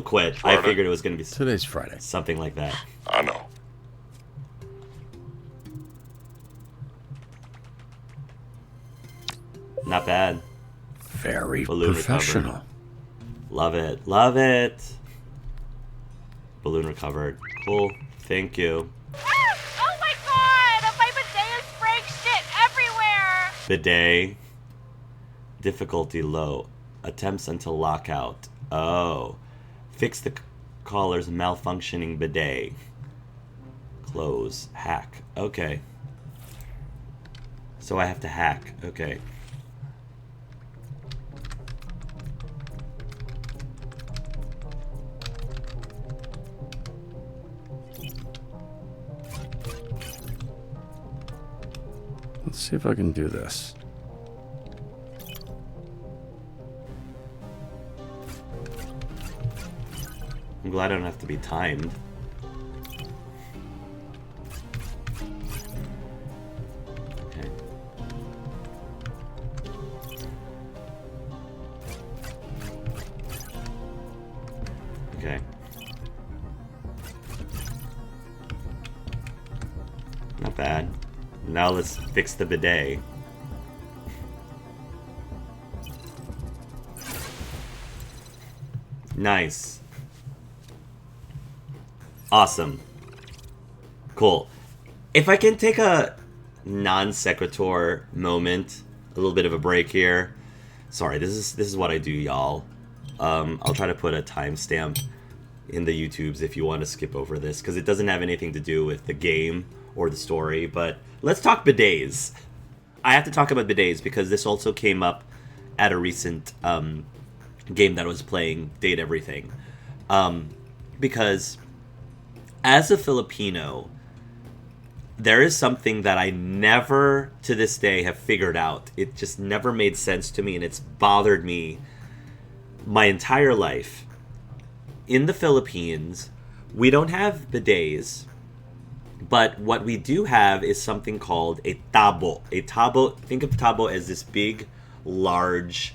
quit. Friday. I figured it was gonna be Today's Friday. something like that. I know. Not bad. Very Balloon professional. recovered. Love it. Love it. Balloon recovered. Cool. Thank you. Oh my god! My bidet is spraying shit everywhere! Bidet. Difficulty low. Attempts until lockout. Oh. Fix the caller's malfunctioning bidet. Close. Hack. Okay. So I have to hack. Okay. Let's see if I can do this. I'm glad I don't have to be timed. Okay. Okay. Not bad. Now let's fix the bidet. Nice. Awesome. Cool. If I can take a non sequitur moment, a little bit of a break here. Sorry, this is what I do, y'all. I'll try to put a timestamp in the YouTubes if you want to skip over this, because it doesn't have anything to do with the game or the story, but let's talk bidets. I have to talk about bidets because this also came up at a recent game that I was playing, Date Everything. Because as a Filipino, there is something that I never to this day have figured out. It just never made sense to me, and it's bothered me my entire life. In the Philippines, we don't have bidets, but what we do have is something called a tabo. A tabo, think of tabo as this big, large,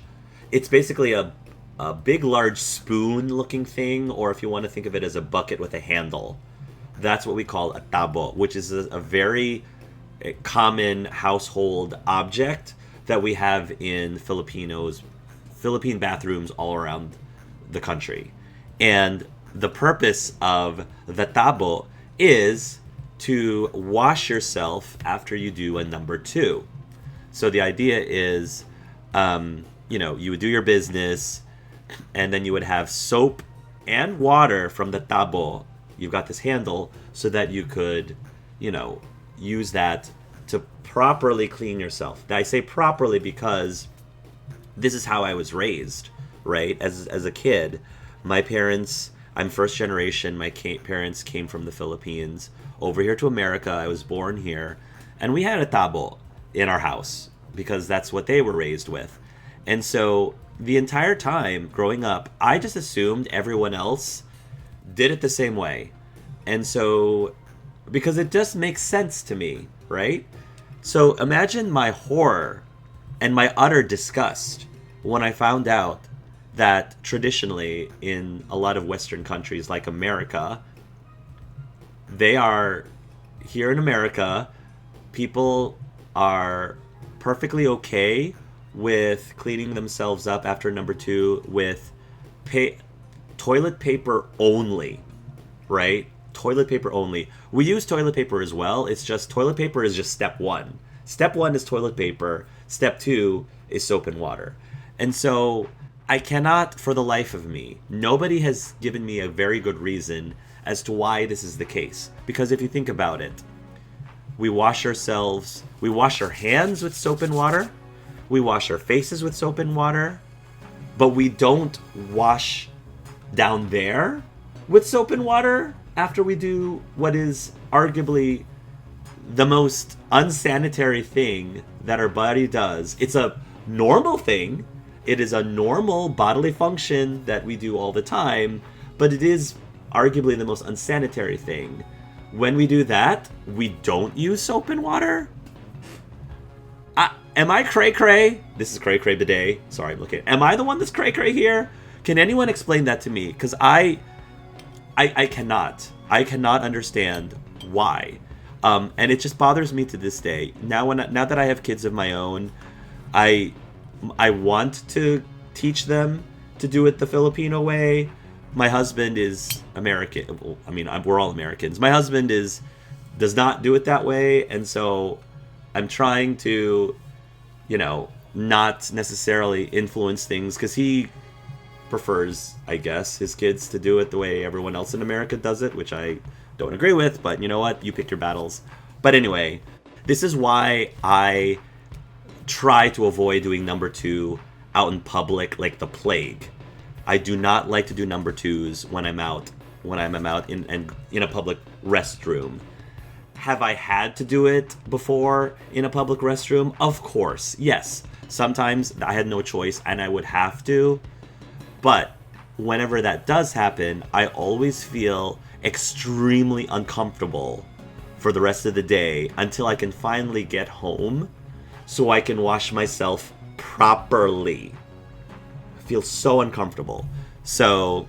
it's basically a big, large spoon-looking thing, or if you want to think of it as a bucket with a handle. That's what we call a tabo, which is a very common household object that we have in Philippine bathrooms all around the country. And the purpose of the tabo is to wash yourself after you do a number 2. So the idea is, you would do your business, and then you would have soap and water from the tabo. You've got this handle so that you could, use that to properly clean yourself. Now, I say properly because this is how I was raised, right? As a kid, my parents, I'm first generation, my parents came from the Philippines over here to America. I was born here, and we had a tabo in our house because that's what they were raised with. And so the entire time growing up, I just assumed everyone else did it the same way. And so, because it just makes sense to me, right? So imagine my horror and my utter disgust when I found out that traditionally in a lot of Western countries like America, here in America, people are perfectly okay with cleaning themselves up after number 2 with toilet paper only, right? Toilet paper only. We use toilet paper as well. It's just toilet paper is just step one. Step one is toilet paper. Step two is soap and water. And so I cannot, for the life of me, nobody has given me a very good reason as to why this is the case. Because if you think about it, we wash our hands with soap and water. We wash our faces with soap and water. But we don't wash down there with soap and water after we do what is arguably the most unsanitary thing that our body does. It's a normal thing. It is a normal bodily function that we do all the time, but it is arguably the most unsanitary thing. When we do that, we don't use soap and water? Am I cray-cray? This is cray-cray bidet. Sorry, I'm looking. Am I the one that's cray-cray here? Can anyone explain that to me? Because I cannot. I cannot understand why. And it just bothers me to this day. Now that I have kids of my own, I want to teach them to do it the Filipino way. My husband is American. Well, I mean, we're all Americans. My husband does not do it that way, and so I'm trying to, not necessarily influence things because he prefers, I guess, his kids to do it the way everyone else in America does it, which I don't agree with, but you know what? You pick your battles. But anyway, this is why I try to avoid doing number two out in public like the plague. I do not like to do number twos when I'm out in a public restroom. Have I had to do it before in a public restroom? Of course, yes. Sometimes I had no choice and I would have to. But whenever that does happen, I always feel extremely uncomfortable for the rest of the day until I can finally get home so I can wash myself properly. I feel so uncomfortable. So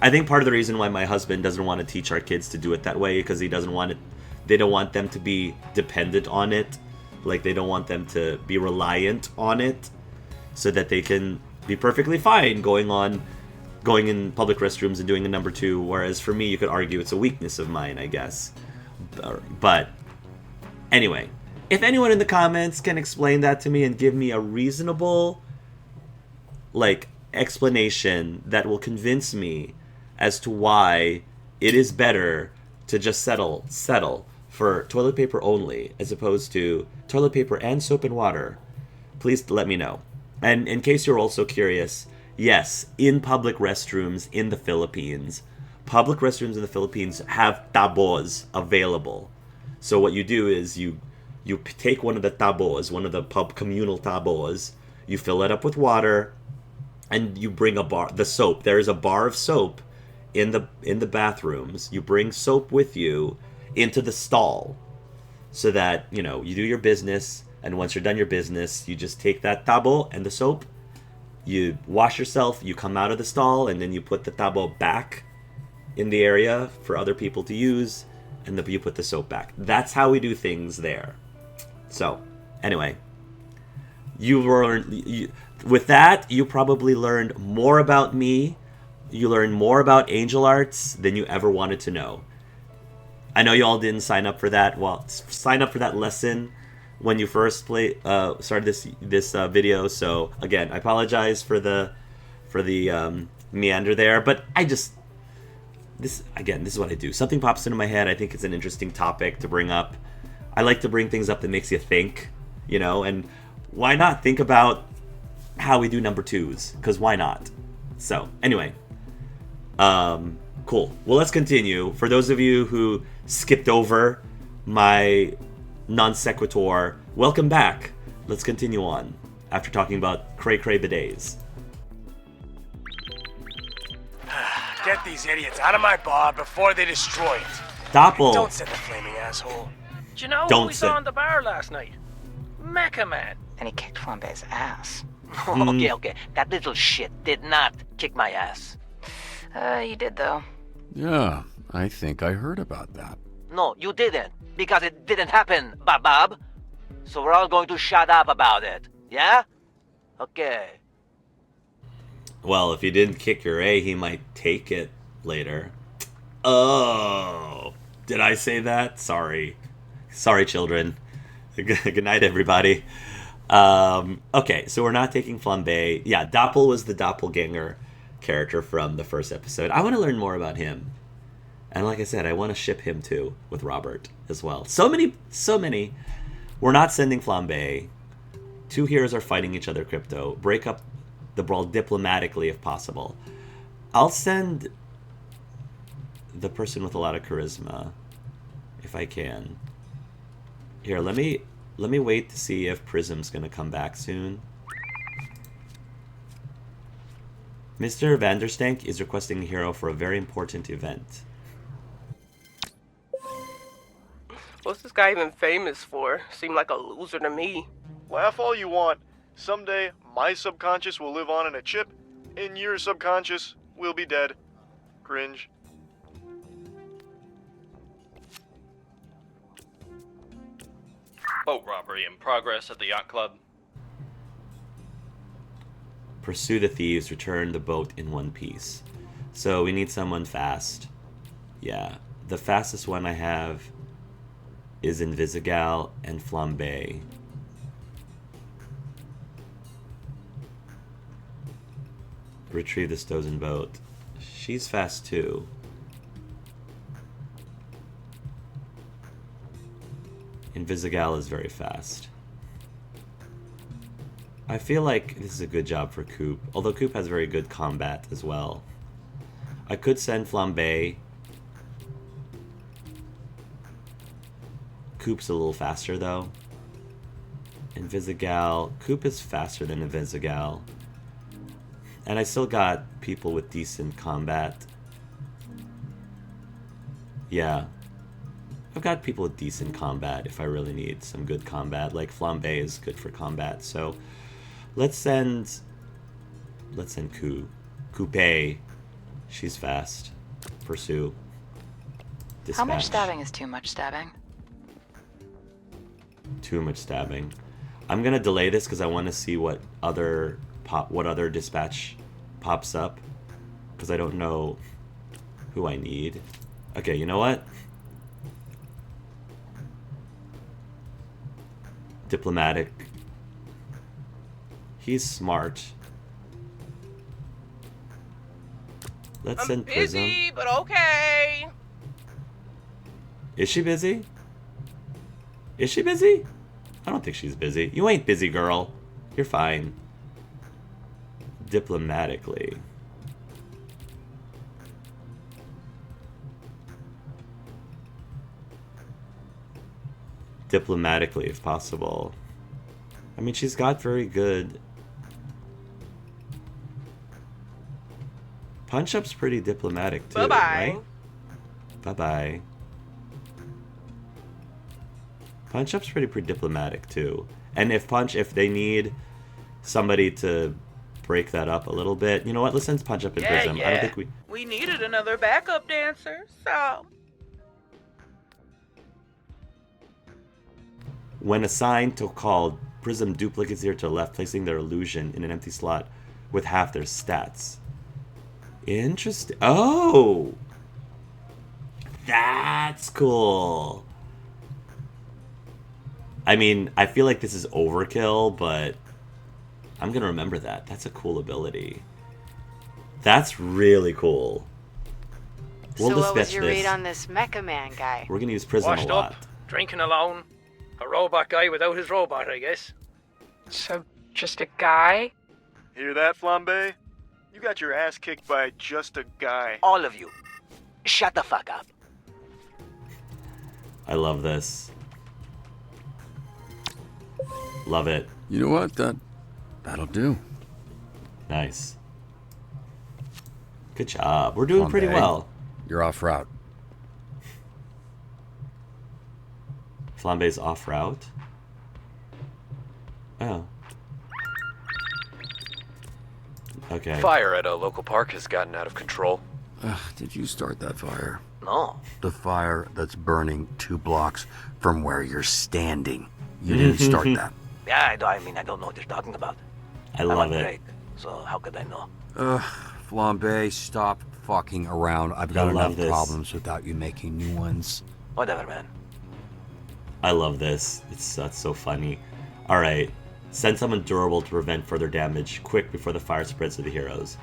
I think part of the reason why my husband doesn't want to teach our kids to do it that way because they don't want them to be dependent on it. Like they don't want them to be reliant on it so that they can be perfectly fine going in public restrooms and doing a number two, whereas for me you could argue it's a weakness of mine, I guess. But anyway, if anyone in the comments can explain that to me and give me a reasonable explanation that will convince me as to why it is better to just settle for toilet paper only as opposed to toilet paper and soap and water, please let me know. And in case you're also curious, yes, in public restrooms in the Philippines, public restrooms in the Philippines have tabos available. So what you do is you take one of the tabos, one of the pub communal tabos, you fill it up with water, and you bring the soap. There is a bar of soap in the bathrooms. You bring soap with you into the stall so that, you do your business, and once you're done your business, you just take that tabo and the soap, you wash yourself, you come out of the stall, and then you put the tabo back in the area for other people to use, and then you put the soap back. That's how we do things there. So, anyway, with that, you probably learned more about me. You learned more about angel arts than you ever wanted to know. I know you all didn't sign up for that. Well, sign up for that lesson when you first started this video. So again, I apologize for the meander there, but this is what I do. Something pops into my head. I think it's an interesting topic to bring up. I like to bring things up that makes you think, and why not think about how we do number twos? Because why not? So anyway, cool. Well, let's continue. For those of you who skipped over my non sequitur, welcome back. Let's continue on after talking about cray-cray bidets. Get these idiots out of my bar before they destroy it. Doppel. Don't send the flaming asshole. Do you know who we saw in the bar last night? Mecha Man. And he kicked Flambe's ass. Okay. That little shit did not kick my ass. You did, though. Yeah, I think I heard about that. No, you didn't. Because it didn't happen, Bob. So we're all going to shut up about it. Yeah? Okay. Well, if you didn't kick your A, he might take it later. Oh, did I say that? Sorry. Sorry, children. Good night, everybody. Okay, so we're not taking Flambe. Yeah, Doppel was the doppelganger character from the first episode. I want to learn more about him. And like I said, I want to ship him too with Robert as well. So many. We're not sending Flambe. Two heroes are fighting each other, Crypto. Break up the brawl diplomatically if possible. I'll send the person with a lot of charisma if I can. Here, let me wait to see if Prism's gonna come back soon. Mr. Vanderstank is requesting a hero for a very important event. What's this guy even famous for? Seemed like a loser to me. Laugh all you want. Someday, my subconscious will live on in a chip, and your subconscious will be dead. Cringe. Boat robbery in progress at the yacht club. Pursue the thieves, return the boat in one piece. So we need someone fast. Yeah, the fastest one I have is Invisigal and Flambe. Retrieve the stolen boat. She's fast too. Invisigal is very fast. I feel like this is a good job for Coop, although Coop has very good combat as well. I could send Flambe. Coop's a little faster though. Invisigal. Coop is faster than Invisigal. And I still got people with decent combat. Yeah. I've got people with decent combat if I really need some good combat. Like Flambe is good for combat. So let's send Coupe. She's fast. Pursue. Dispatch. How much stabbing is too much stabbing? Too much stabbing. I'm gonna delay this because I want to see what other dispatch pops up, because I don't know who I need. Okay, you know what? Diplomatic. He's smart. Let's send Prism. Busy, but okay. Is she busy? Is she busy? I don't think she's busy. You ain't busy, girl. You're fine. Diplomatically. Diplomatically, if possible. I mean, she's got very good... Punch-Up's pretty diplomatic, too, Bye-bye. right? Bye-bye. Punch-Up's pretty diplomatic, too. And if they need somebody to break that up a little bit, you know what? Let's send Punch-Up and Prism. I don't think we needed another backup dancer, so... When assigned to call, Prism duplicates here to the left, placing their illusion in an empty slot with half their stats. Interesting. Oh! That's cool. I mean, I feel like this is overkill, but I'm going to remember that. That's a cool ability. That's really cool. We'll so what was dispatch your this. read on this Mecha Man guy? We're going to use Prism Washed a lot. up, drinking alone. A robot guy without his robot, I guess. So, just a guy? Hear that, Flambe? You got your ass kicked by just a guy. All of you, shut the fuck up. I love this. Love it. You know what? That'll do. Nice. Good job. We're doing pretty well. You're off route. Flambe's off route. Oh. Okay. Fire at a local park has gotten out of control. Did you start that fire? No. The fire that's burning 2 blocks from where you're standing. You didn't start that. Yeah, I don't know what you're talking about. I love I'm on it. break, so how could I know? Flambe, stop fucking around. I've got enough problems without you making new ones. Whatever, man. I love this. That's so funny. Alright. Send someone durable to prevent further damage quick before the fire spreads to the heroes.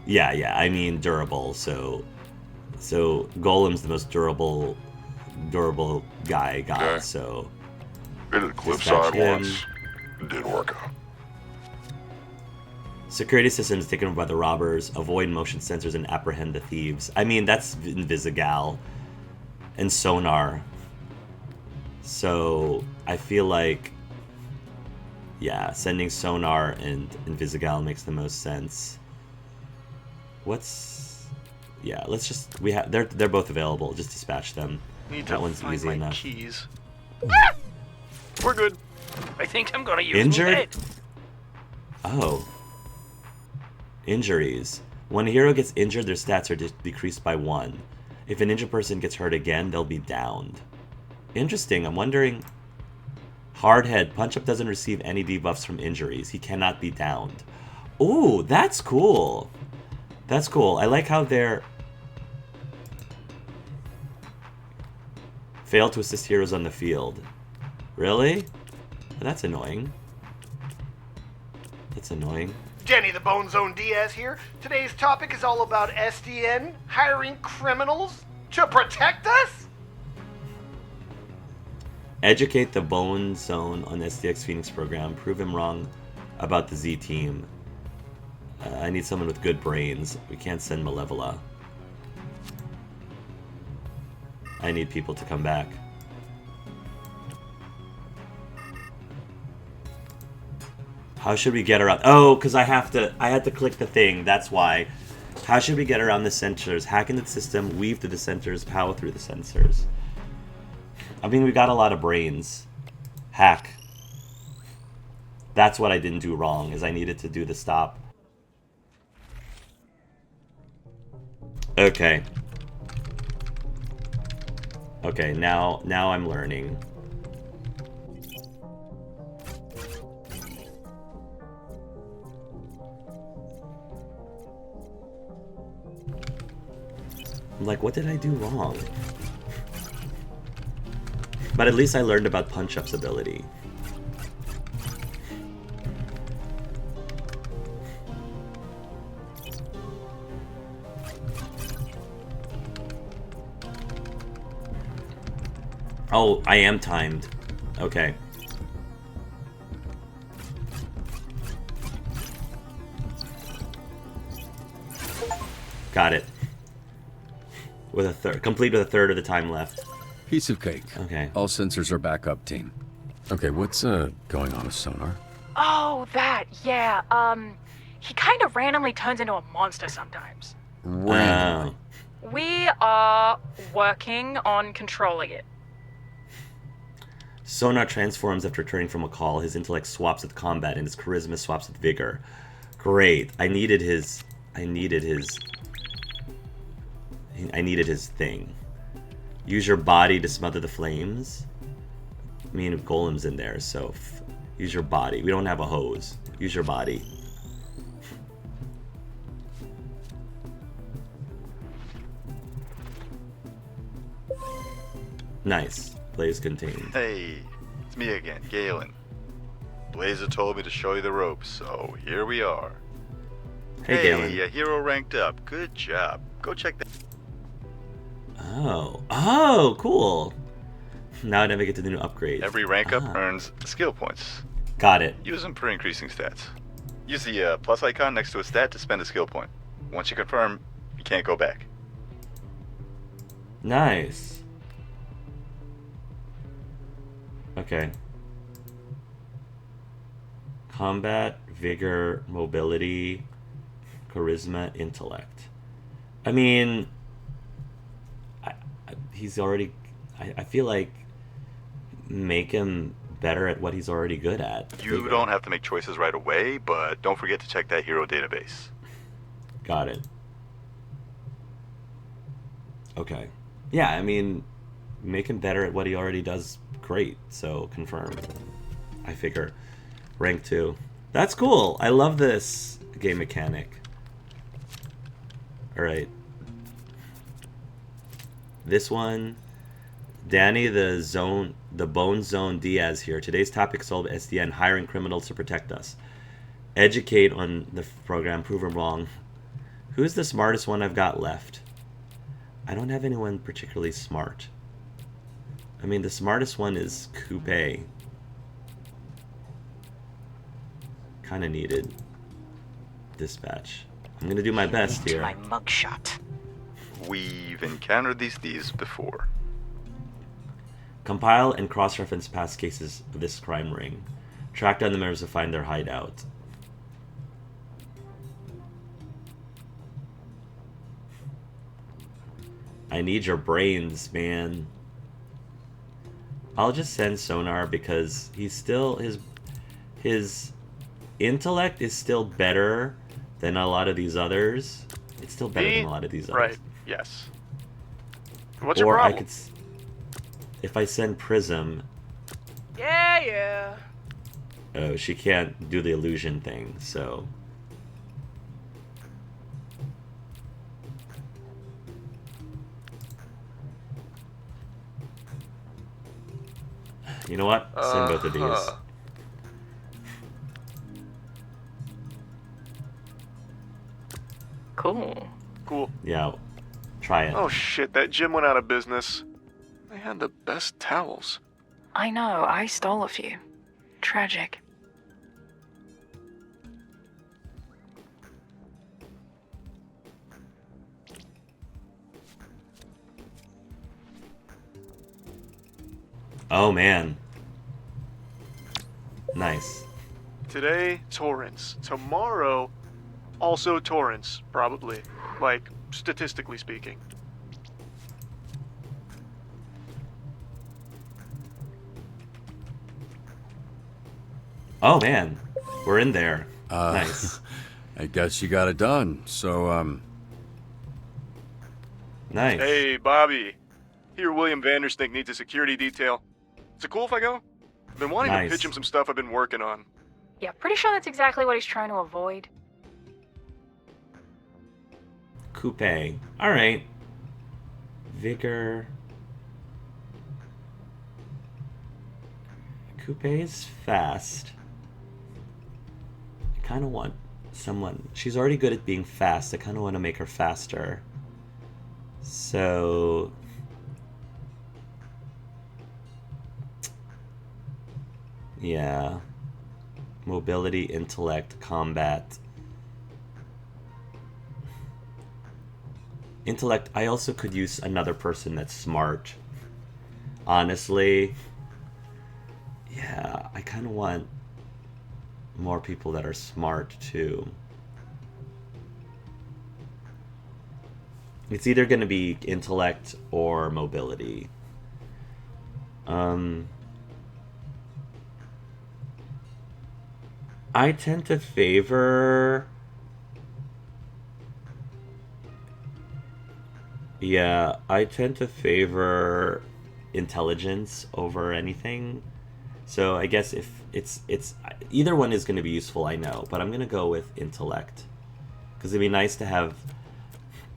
Yeah, I mean durable, so Golem's the most durable guy got, Okay. so Been to the dispatch cliffside him. once. It didn't work out. Security systems taken over by the robbers, avoid motion sensors and apprehend the thieves. I mean, that's Invisigal and sonar. So I feel like, yeah, sending sonar and Invisigal makes the most sense. Let's just, they're both available. Just dispatch them. Need That to one's find easy my enough. keys. We're good. I think I'm gonna use Injured? lead. Oh. Injuries. When a hero gets injured, their stats are decreased by 1. If an injured person gets hurt again, they'll be downed. Interesting. I'm wondering... Hardhead. Punch-Up doesn't receive any debuffs from injuries. He cannot be downed. Ooh, that's cool. That's cool. I like how they're... Fail to assist heroes on the field. Really? That's annoying. That's annoying. Jenny the Bone Zone Diaz here. Today's topic is all about SDN hiring criminals to protect us? Educate the Bone Zone on SDX Phoenix program. Prove him wrong about the Z team. I need someone with good brains. We can't send Malevola. I need people to come back. How should we get around? Oh, because I had to click the thing. That's why. How should we get around the sensors? Hack into the system, weave through the sensors, power through the sensors. I mean, we got a lot of brains. Hack. That's what I didn't do wrong, is I needed to do the stop. Okay. Okay, now I'm learning. I'm like, what did I do wrong? But at least I learned about Punch-Up's ability. Oh, I am timed. Okay. Got it. With a third, complete with a third of the time left. Piece of cake. Okay. All sensors are back up, team. Okay, what's going on with sonar? Oh, that, yeah. He kind of randomly turns into a monster sometimes. Randomly. We are working on controlling it. Sonar transforms after returning from a call. His intellect swaps with combat, and his charisma swaps with vigor. Great. I needed his thing. Use your body to smother the flames. I mean, Golem's in there, so use your body. We don't have a hose. Use your body. Nice. Blaze contained. Hey, it's me again, Galen. Blazer told me to show you the ropes, so here we are. Hey, Galen. A hero ranked up. Good job. Go check that. Oh, cool. Now I never get to the new upgrade. Every rank up earns skill points. Got it. Use them for increasing stats. Use the plus icon next to a stat to spend a skill point. Once you confirm, you can't go back. Nice. Okay. Combat, vigor, mobility, charisma, intellect. I mean, he's already... I feel like make him better at what he's already good at. You don't have to make choices right away, but don't forget to check that hero database. Got it. Okay. Yeah, I mean, make him better at what he already does great, so confirm. I figure. Rank 2. That's cool. I love this game mechanic. Alright. This one, Danny the Bone Zone Diaz here. Today's topic is all about SDN, hiring criminals to protect us. Educate on the program, prove them wrong. Who's the smartest one I've got left? I don't have anyone particularly smart. I mean, the smartest one is Coupe. Kind of needed. Dispatch. I'm gonna do my best here. My mugshot. We've encountered these thieves before. Compile and cross-reference past cases of this crime ring. Track down the members to find their hideout. I need your brains, man. I'll just send Sonar because he's still his intellect is still better than a lot of these others. It's still better than a lot of these others. Right. Yes. What's your Or problem? I could, if I send Prism. Yeah. Oh, she can't do the illusion thing, so. You know what? Send both of these. Cool. Cool. Yeah, try it. Oh shit, that gym went out of business. They had the best towels. I know, I stole a few. Tragic. Oh man. Nice. Today, Torrance. Tomorrow, also Torrance, probably. Like, statistically speaking. Oh man, we're in there. Nice. I guess you got it done. So, Nice. Hey, Bobby. Here, William Vanderstink needs a security detail. Is it cool if I go? I've been wanting Nice. to pitch him some stuff I've been working on. Yeah, pretty sure that's exactly what he's trying to avoid. Coupe. Alright. Vigor. Coupe is fast. I kind of want someone. She's already good at being fast. I kind of want to make her faster. So. Yeah. Mobility, intellect, combat. Intellect, I also could use another person that's smart. Honestly. Yeah, I kind of want more people that are smart too. It's either going to be intellect or mobility. I tend to favor... Yeah, I tend to favor intelligence over anything. So I guess if it's either one is going to be useful, I know, but I'm going to go with intellect. Because it'd be nice to have...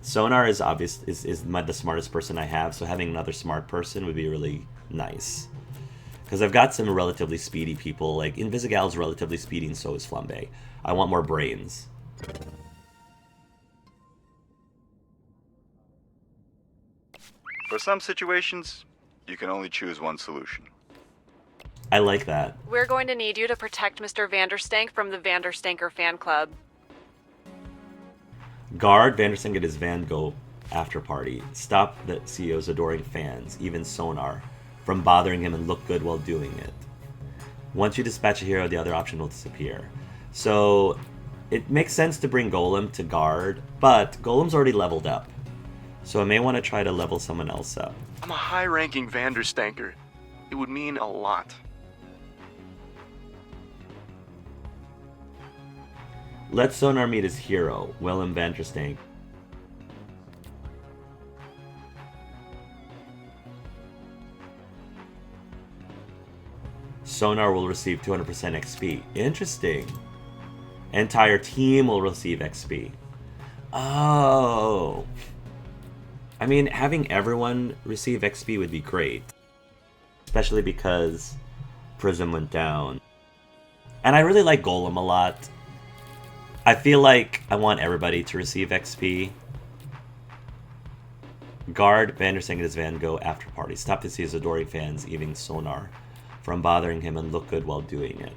Sonar is the smartest person I have, so having another smart person would be really nice. Because I've got some relatively speedy people, like Invisigal's relatively speedy and so is Flambe. I want more brains. For some situations, you can only choose one solution. I like that. We're going to need you to protect Mr. Vanderstank from the Vanderstanker fan club. Guard Vanderstank at his Van Gogh after party. Stop the CEO's adoring fans, even Sonar, from bothering him and look good while doing it. Once you dispatch a hero, the other option will disappear. So, it makes sense to bring Golem to guard, but Golem's already leveled up. So I may want to try to level someone else up. I'm a high-ranking Vanderstanker. It would mean a lot. Let Sonar meet his hero, Willem Vanderstank. Sonar will receive 200% XP. Interesting. Entire team will receive XP. Oh. I mean, having everyone receive XP would be great. Especially because Prism went down. And I really like Golem a lot. I feel like I want everybody to receive XP. Guard Vandersang and his van go after party. Stop to see his adoring fans eating Sonar from bothering him and look good while doing it.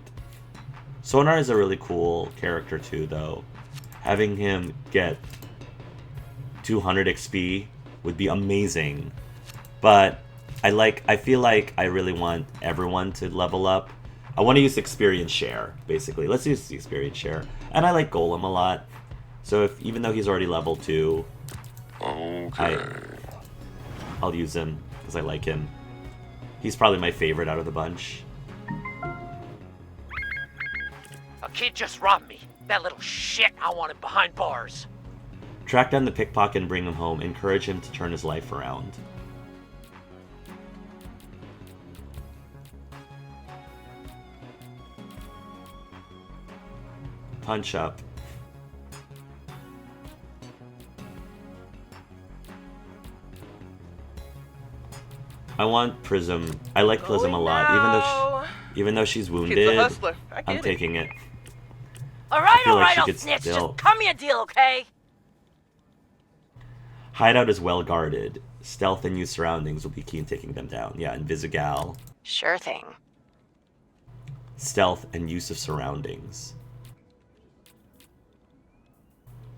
Sonar is a really cool character too, though. Having him get 200 XP would be amazing. But I feel like I really want everyone to level up. I want to use experience share, basically. Let's use the experience share. And I like Golem a lot. So even though he's already level 2, I'll use him because I like him. He's probably my favorite out of the bunch. A kid just robbed me. That little shit, I want him behind bars. Track down the pickpocket and bring him home. Encourage him to turn his life around. Punch up. I want Prism. I like Prism a lot, even though she's wounded. Kid's a hustler. I'm taking it. Alright, like I'll she could snitch. still- Just cut me a deal, okay? Hideout is well guarded. Stealth and use surroundings will be key in taking them down. Yeah, Invisigal. Sure thing. Stealth and use of surroundings.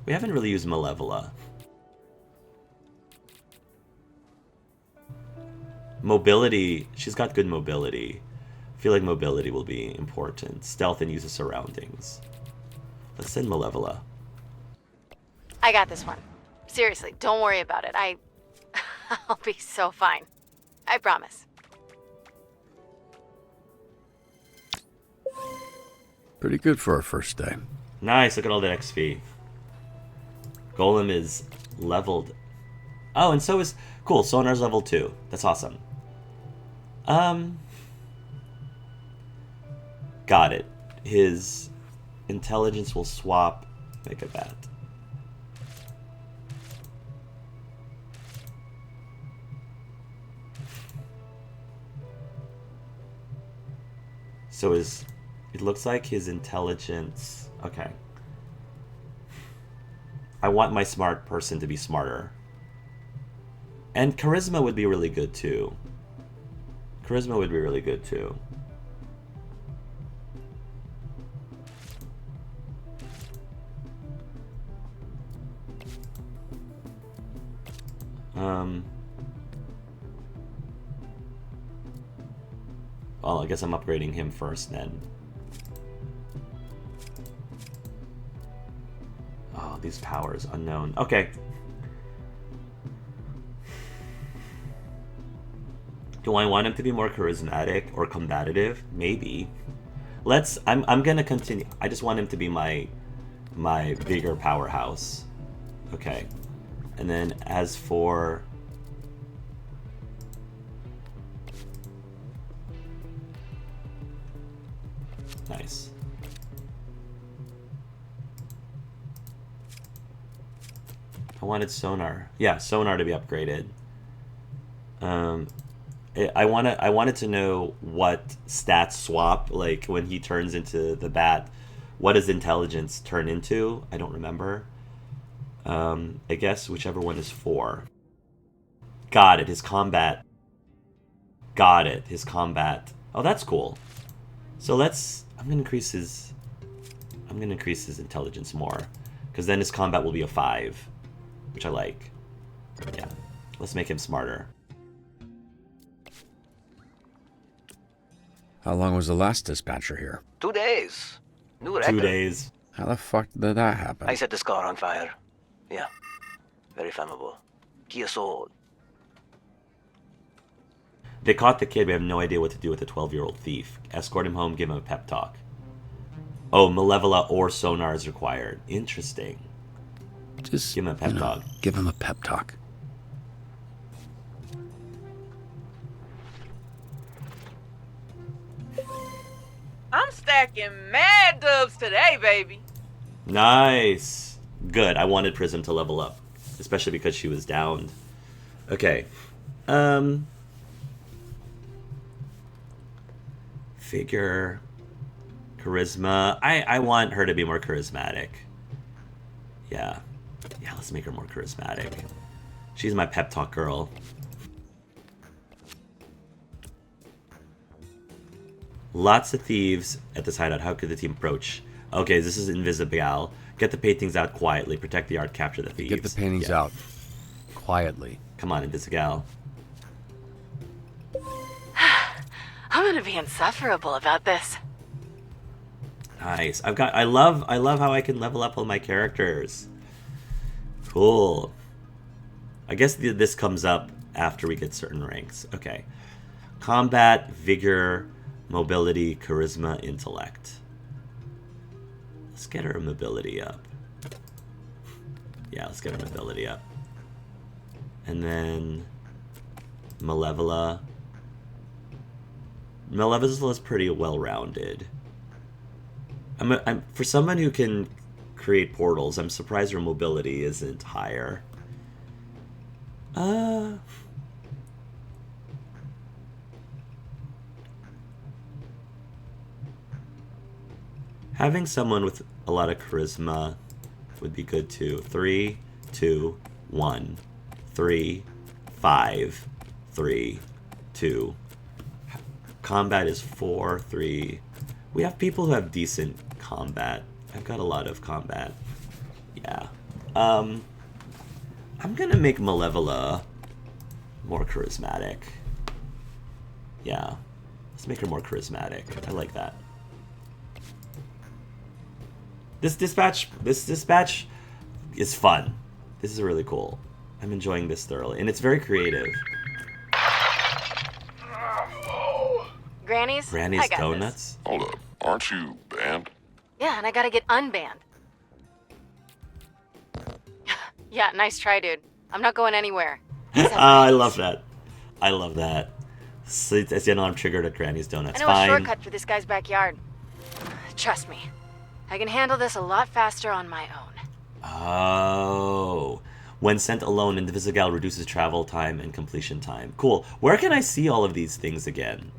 We haven't really used Malevola. Mobility. She's got good mobility. I feel like mobility will be important. Stealth and use of surroundings. Let's send Malevola. I got this one. Seriously, don't worry about it. I'll be so fine. I promise. Pretty good for our first day. Nice, look at all that XP. Golem is leveled. Oh, and so is... Cool, Sonar's level 2. That's awesome. Got it. His intelligence will swap. Make a bet. So it looks like his intelligence... Okay. I want my smart person to be smarter. And charisma would be really good too. Charisma would be really good too. Well, I guess I'm upgrading him first then. Oh, these powers, unknown. Okay. Do I want him to be more charismatic or combative? Maybe. I'm gonna continue. I just want him to be my bigger powerhouse. Okay. And then as for... Nice. I wanted Sonar. Yeah, Sonar to be upgraded. I wanted to know what stats swap, like when he turns into the bat, what does intelligence turn into? I don't remember. I guess whichever one is 4. Got it, his combat. Got it, his combat. Oh, that's cool. So I'm gonna increase his intelligence more, because then his combat will be a 5, which I like. Yeah, let's make him smarter. How long was the last dispatcher here? 2 days. New record. 2 days. How the fuck did that happen? I set this car on fire. Yeah. Very flammable. Kia sold. They caught the kid. We have no idea what to do with the 12-year-old thief. Escort him home, give him a pep talk. Oh, Malevola or Sonar is required. Interesting. Just give him a pep talk. Give him a pep talk. I'm stacking mad dubs today, baby. Nice. good. I wanted Prism to level up, especially because she was downed. Okay. Figure. Charisma. I want her to be more charismatic. Yeah. Yeah, let's make her more charismatic. She's my pep talk girl. Lots of thieves at this hideout. How could the team approach? Okay, this is Invisible. Get the paintings out quietly. Protect the art. Capture the thieves. Get the paintings out quietly. Come on, Invisible. I'm gonna be insufferable about this. Nice. I love how I can level up all my characters. Cool. I guess this comes up after we get certain ranks. Okay. Combat, vigor, mobility, charisma, intellect. Let's get her mobility up. Yeah, let's get her mobility up. And then Malevola. Malevola's pretty well-rounded. I'm for someone who can create portals, I'm surprised her mobility isn't higher. Having someone with a lot of charisma would be good too. 3, 2, 1. 3, 5, 3, 2. Combat is 4, 3. We have people who have decent combat. I've got a lot of combat. Yeah. I'm gonna make Malevola more charismatic. Yeah. Let's make her more charismatic. I like that. This dispatch is fun. This is really cool. I'm enjoying this thoroughly, and it's very creative. Granny's I got Donuts? This. Hold up. Aren't you banned? Yeah, and I gotta get unbanned. Yeah, nice try, dude. I'm not going anywhere. I love that. I love that. So, as you know, I'm triggered at Granny's Donuts. I know a shortcut for this guy's backyard. Trust me. I can handle this a lot faster on my own. Oh. When sent alone, Invisigal reduces travel time and completion time. Cool. Where can I see all of these things again?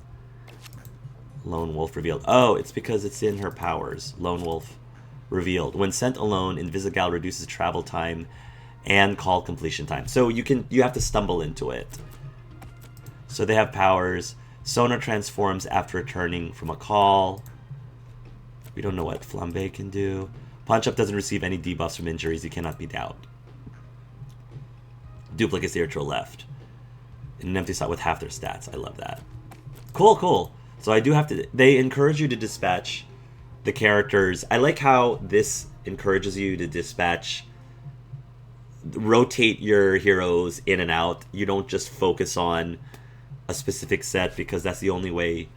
Lone Wolf revealed. Oh, it's because it's in her powers. Lone Wolf revealed. When sent alone, Invisigal reduces travel time and call completion time. So you have to stumble into it. So they have powers. Sonar transforms after returning from a call. We don't know what Flambe can do. Punch Up doesn't receive any debuffs from injuries. He cannot be downed. Duplicates the to left. In an empty slot with half their stats. I love that. Cool, cool. So I do have to... They encourage you to dispatch the characters. I like how this encourages you to dispatch... Rotate your heroes in and out. You don't just focus on a specific set because that's the only way...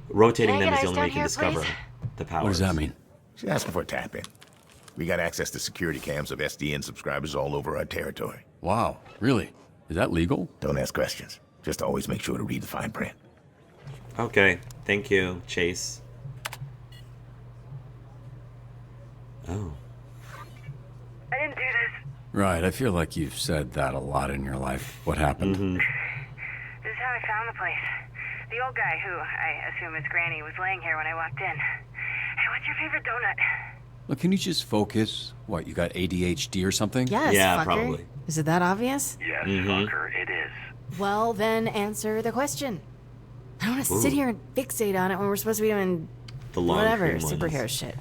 Rotating them is the only way you can discover the powers. What does that mean? She's asking for a tap-in. We got access to security cams of SDN subscribers all over our territory. Wow, really? Is that legal? Don't ask questions. Just always make sure to read the fine print. Okay, thank you, Chase. Oh. I didn't do this. Right, I feel like you've said that a lot in your life. What happened? This is how I found the place. The old guy, who I assume is Granny, was laying here when I walked in. Hey, what's your favorite donut? Look, can you just focus? What, you got ADHD or something? Yes, yeah, fucker. Probably. Is it that obvious? Yes, fucker, it is. Well, then answer the question. I don't want to sit here and fixate on it when we're supposed to be doing the long whatever cream superhero ones. shit.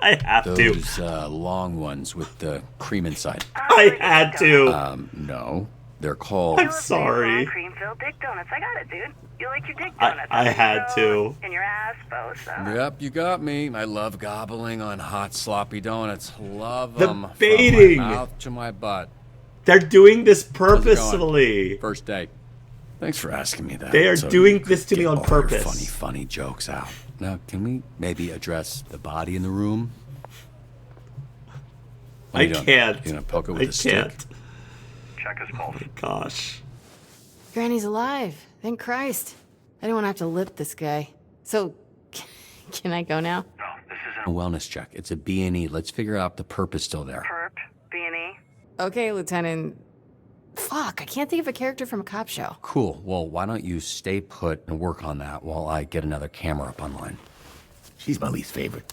I have Those long ones with the cream inside. I had to. No. They're called... I'm sorry. Cream-filled dick donuts. I got it, dude. You like your dick donuts. I had to. And your ass both. Yep, you got me. I love gobbling on hot, sloppy donuts. Love The them. baiting. From my mouth to my butt. They're doing this How's it going? purposefully. First date. Thanks for asking me that. They are So doing you this to could me get on all your purpose. funny jokes out. Now, can we maybe address the body in the room? What are I you doing? can't. You gonna poke it with I a stick? can't. Check his pulse. Oh my gosh. Granny's alive. Thank Christ. I didn't want to have to lip this guy. So, can I go now? No, this isn't A wellness check. It's a B&E. Let's figure out if the perp is still there. Perp, B&E. Okay, Lieutenant. Fuck, I can't think of a character from a cop show. Cool. Well, why don't you stay put and work on that while I get another camera up online? She's my least favorite.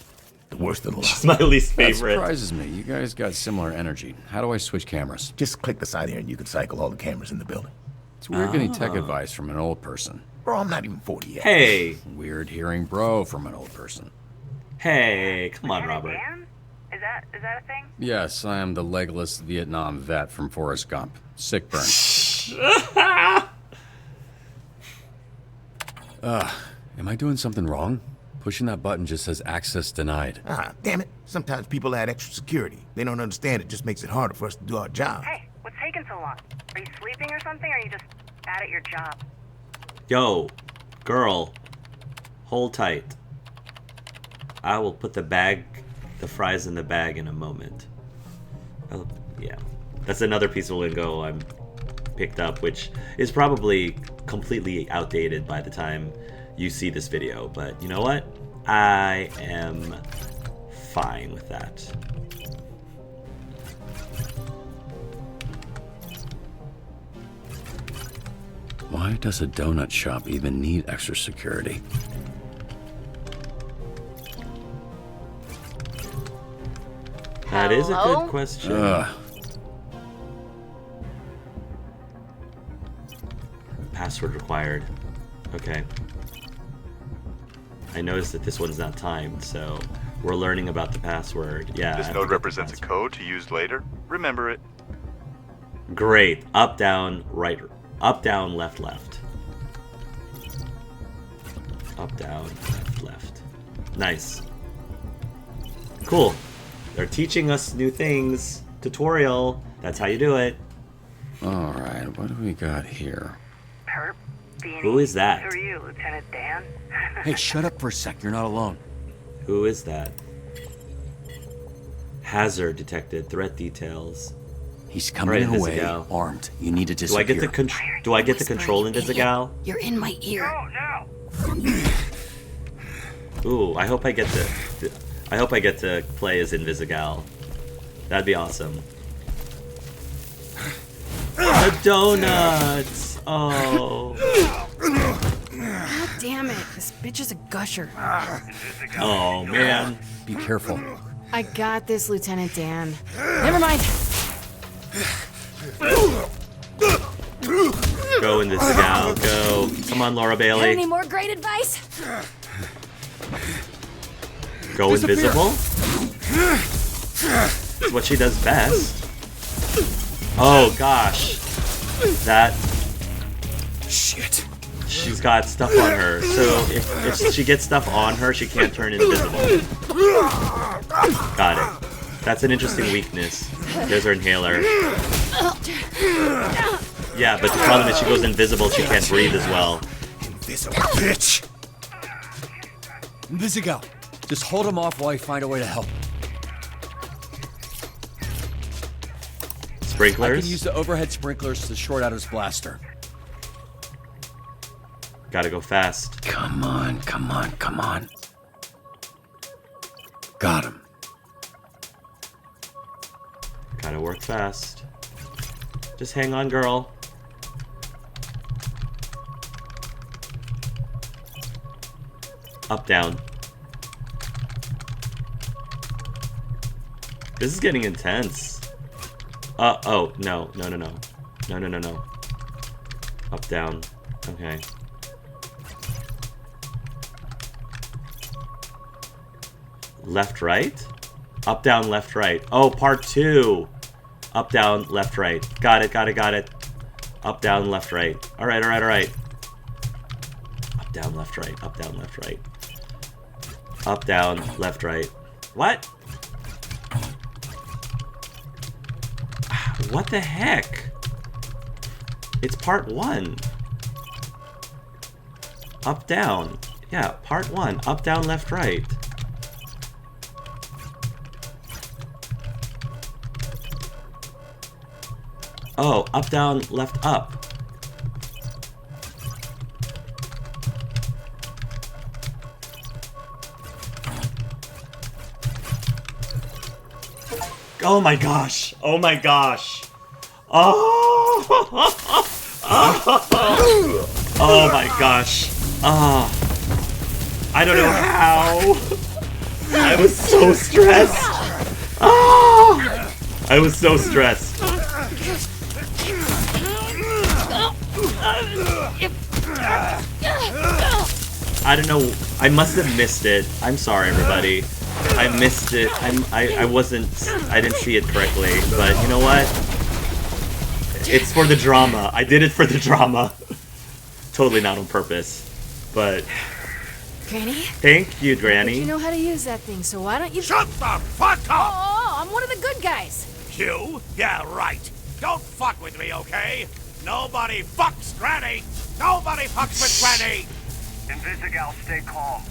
The worst of the lot. She's my least That favorite. surprises me. You guys got similar energy. How do I switch cameras? Just click the side here and you can cycle all the cameras in the building. It's weird getting tech advice from an old person. Bro, I'm not even 40 yet. Hey. Weird hearing bro from an old person. Hey, come on, Robert. Dan? Is that a thing? Yes, I am the legless Vietnam vet from Forrest Gump. Sick burn. Am I doing something wrong? Pushing that button just says access denied. Ah, damn it. Sometimes people add extra security. They don't understand it just makes it harder for us to do our job. Hey, what's taking so long? Are you sleeping or something, or are you just bad at your job? Yo, girl, hold tight. I will put the fries in the bag in a moment. Oh, yeah. That's another piece of lingo I'm picked up, which is probably completely outdated by the time you see this video. But you know what? I am fine with that. Why does a donut shop even need extra security? That is a good question. Password required. Okay. I noticed that this one's not timed, so we're learning about the password. Yeah. This node represents a code to use later. Remember it. Great. Up, down, right. Up, down, left, left. Up, down, left, left. Nice. Cool. They're teaching us new things. Tutorial. That's how you do it. Alright, what do we got here? Perp, B&E. Who is that? Who are you, Lieutenant Dan? Hey, shut up for a sec. You're not alone. Who is that? Hazard detected. Threat details. He's coming away armed. You need to disappear. Do I get the control in Invisigal? You're in my ear. Ooh, I hope I get to play as Invisigal. That'd be awesome. The donuts. Oh. God damn it! This bitch is a gusher. Oh man. Be careful. I got this, Lieutenant Dan. Never mind. Go Invisigal. Go. Come on, Laura Bailey. Any more great advice? Go invisible? It's what she does best. Oh gosh. That... Shit. She's got stuff on her, so if she gets stuff on her, she can't turn invisible. Got it. That's an interesting weakness. There's her inhaler. Yeah, but the problem is she goes invisible, she can't breathe as well. Invisible bitch! Invisigal, just hold him off while I find a way to help. Sprinklers? I can use the overhead sprinklers to short out his blaster. Gotta go fast. Come on, come on, come on. Got him. Gotta work fast. Just hang on, girl. Up, down. This is getting intense. Oh, no. No. Up, down. Okay. Left, right? Up, down, left, right. Oh, part 2. Up, down, left, right. Got it. Up, down, left, right. Alright. Up, down, left, right. Up, down, left, right. Up, down, left, right. What? What the heck? It's part 1. Up, down. Yeah, part 1. Up, down, left, right. Oh, up, down, left, up. Oh my gosh. Oh my gosh. Oh. Oh my gosh. Oh. I don't know how. I was so stressed. Oh. I was so stressed. I don't know. I must have missed it. I'm sorry, everybody. I missed it. I didn't see it correctly. But you know what? It's for the drama. I did it for the drama. Totally not on purpose. But Granny? thank you, Granny. You know how to use that thing, so why don't you... Shut the fuck up! Oh, I'm one of the good guys. You? Yeah, right. Don't fuck with me, okay? Nobody fucks Granny! Nobody fucks with Granny! Invisigal, stay calm.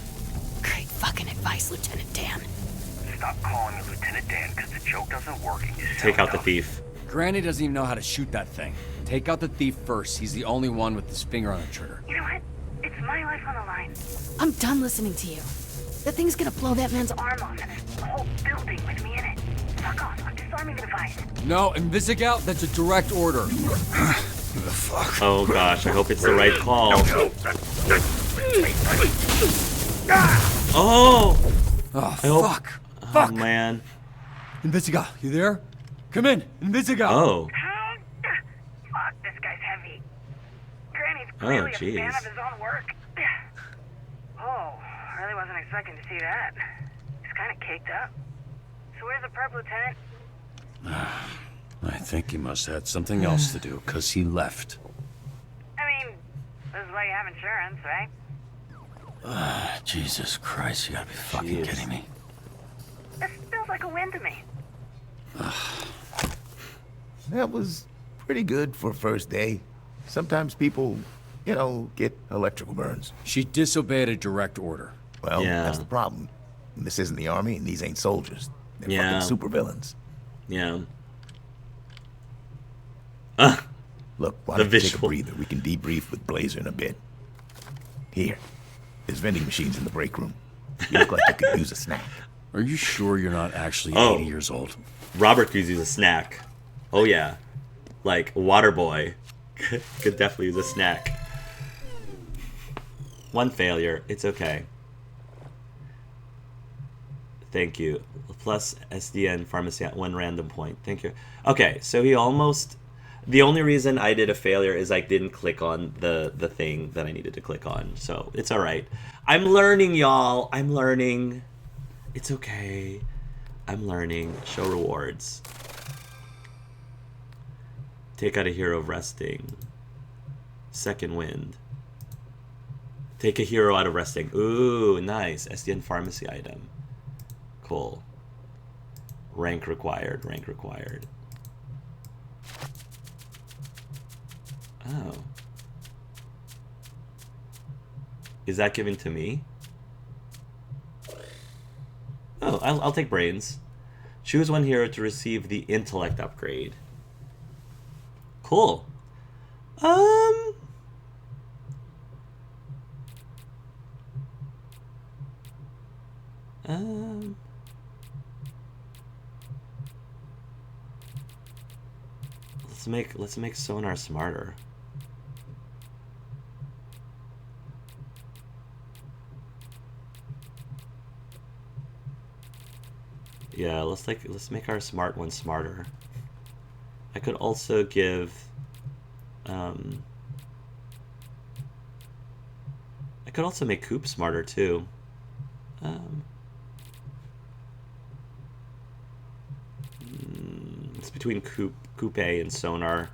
Great fucking advice, Lieutenant Dan. Stop calling me Lieutenant Dan, because the joke doesn't work and you Take out the thief. Granny doesn't even know how to shoot that thing. Take out the thief first. He's the only one with his finger on the trigger. You know what? It's my life on the line. I'm done listening to you. That thing's gonna blow that man's Arm off and there's a whole building with me in it. Fuck off. I'm disarming the device. No, Invisigal, that's a direct order. The fuck? Oh gosh, I hope it's the right call. Oh! Oh, I hope... fuck. Oh, Fuck. man. Invisigal, you there? Come in, Invisigal. Oh. Fuck, this guy's heavy. Granny's Oh, clearly a fan jeez. of his own work. Oh, I really wasn't expecting to see that. He's kind of caked up. So where's the perp, Lieutenant? I think he must have had something else to do, because he left. I mean, this is why you have insurance, right? Jesus Christ, you gotta be fucking Jeez. kidding me. This feels like a win to me. That was pretty good for first day. Sometimes people, you know, get electrical burns. She disobeyed a direct order. Well, Yeah. that's the problem. This isn't the army, and these ain't soldiers. They're fucking supervillains. Yeah. Look, why The don't you take a visual. breather? We can debrief with Blazer in a bit. Here, there's vending machines in the break room. You look like you could use a snack. Are you sure you're not actually Oh. 80 years old? Robert could use a snack. Oh yeah. Like Waterboy could definitely use a snack. One failure. It's okay. Thank you. Plus SDN pharmacy at 1 random point. Thank you. Okay, so he almost... The only reason I did a failure is I didn't click on the thing that I needed to click on. So it's alright. I'm learning, y'all. I'm learning. It's okay. I'm learning. Show rewards. Take out a hero of resting. Second wind. Take a hero out of resting. Ooh, nice. SDN pharmacy item. Cool. Rank required. Rank required. Oh. Is that given to me? Oh, I'll take brains. Choose one hero to receive the intellect upgrade. Cool. Let's make sonar smarter. Yeah, let's make our smart one smarter. I could also give I could also make Coop smarter too. It's between Coupe and Sonar.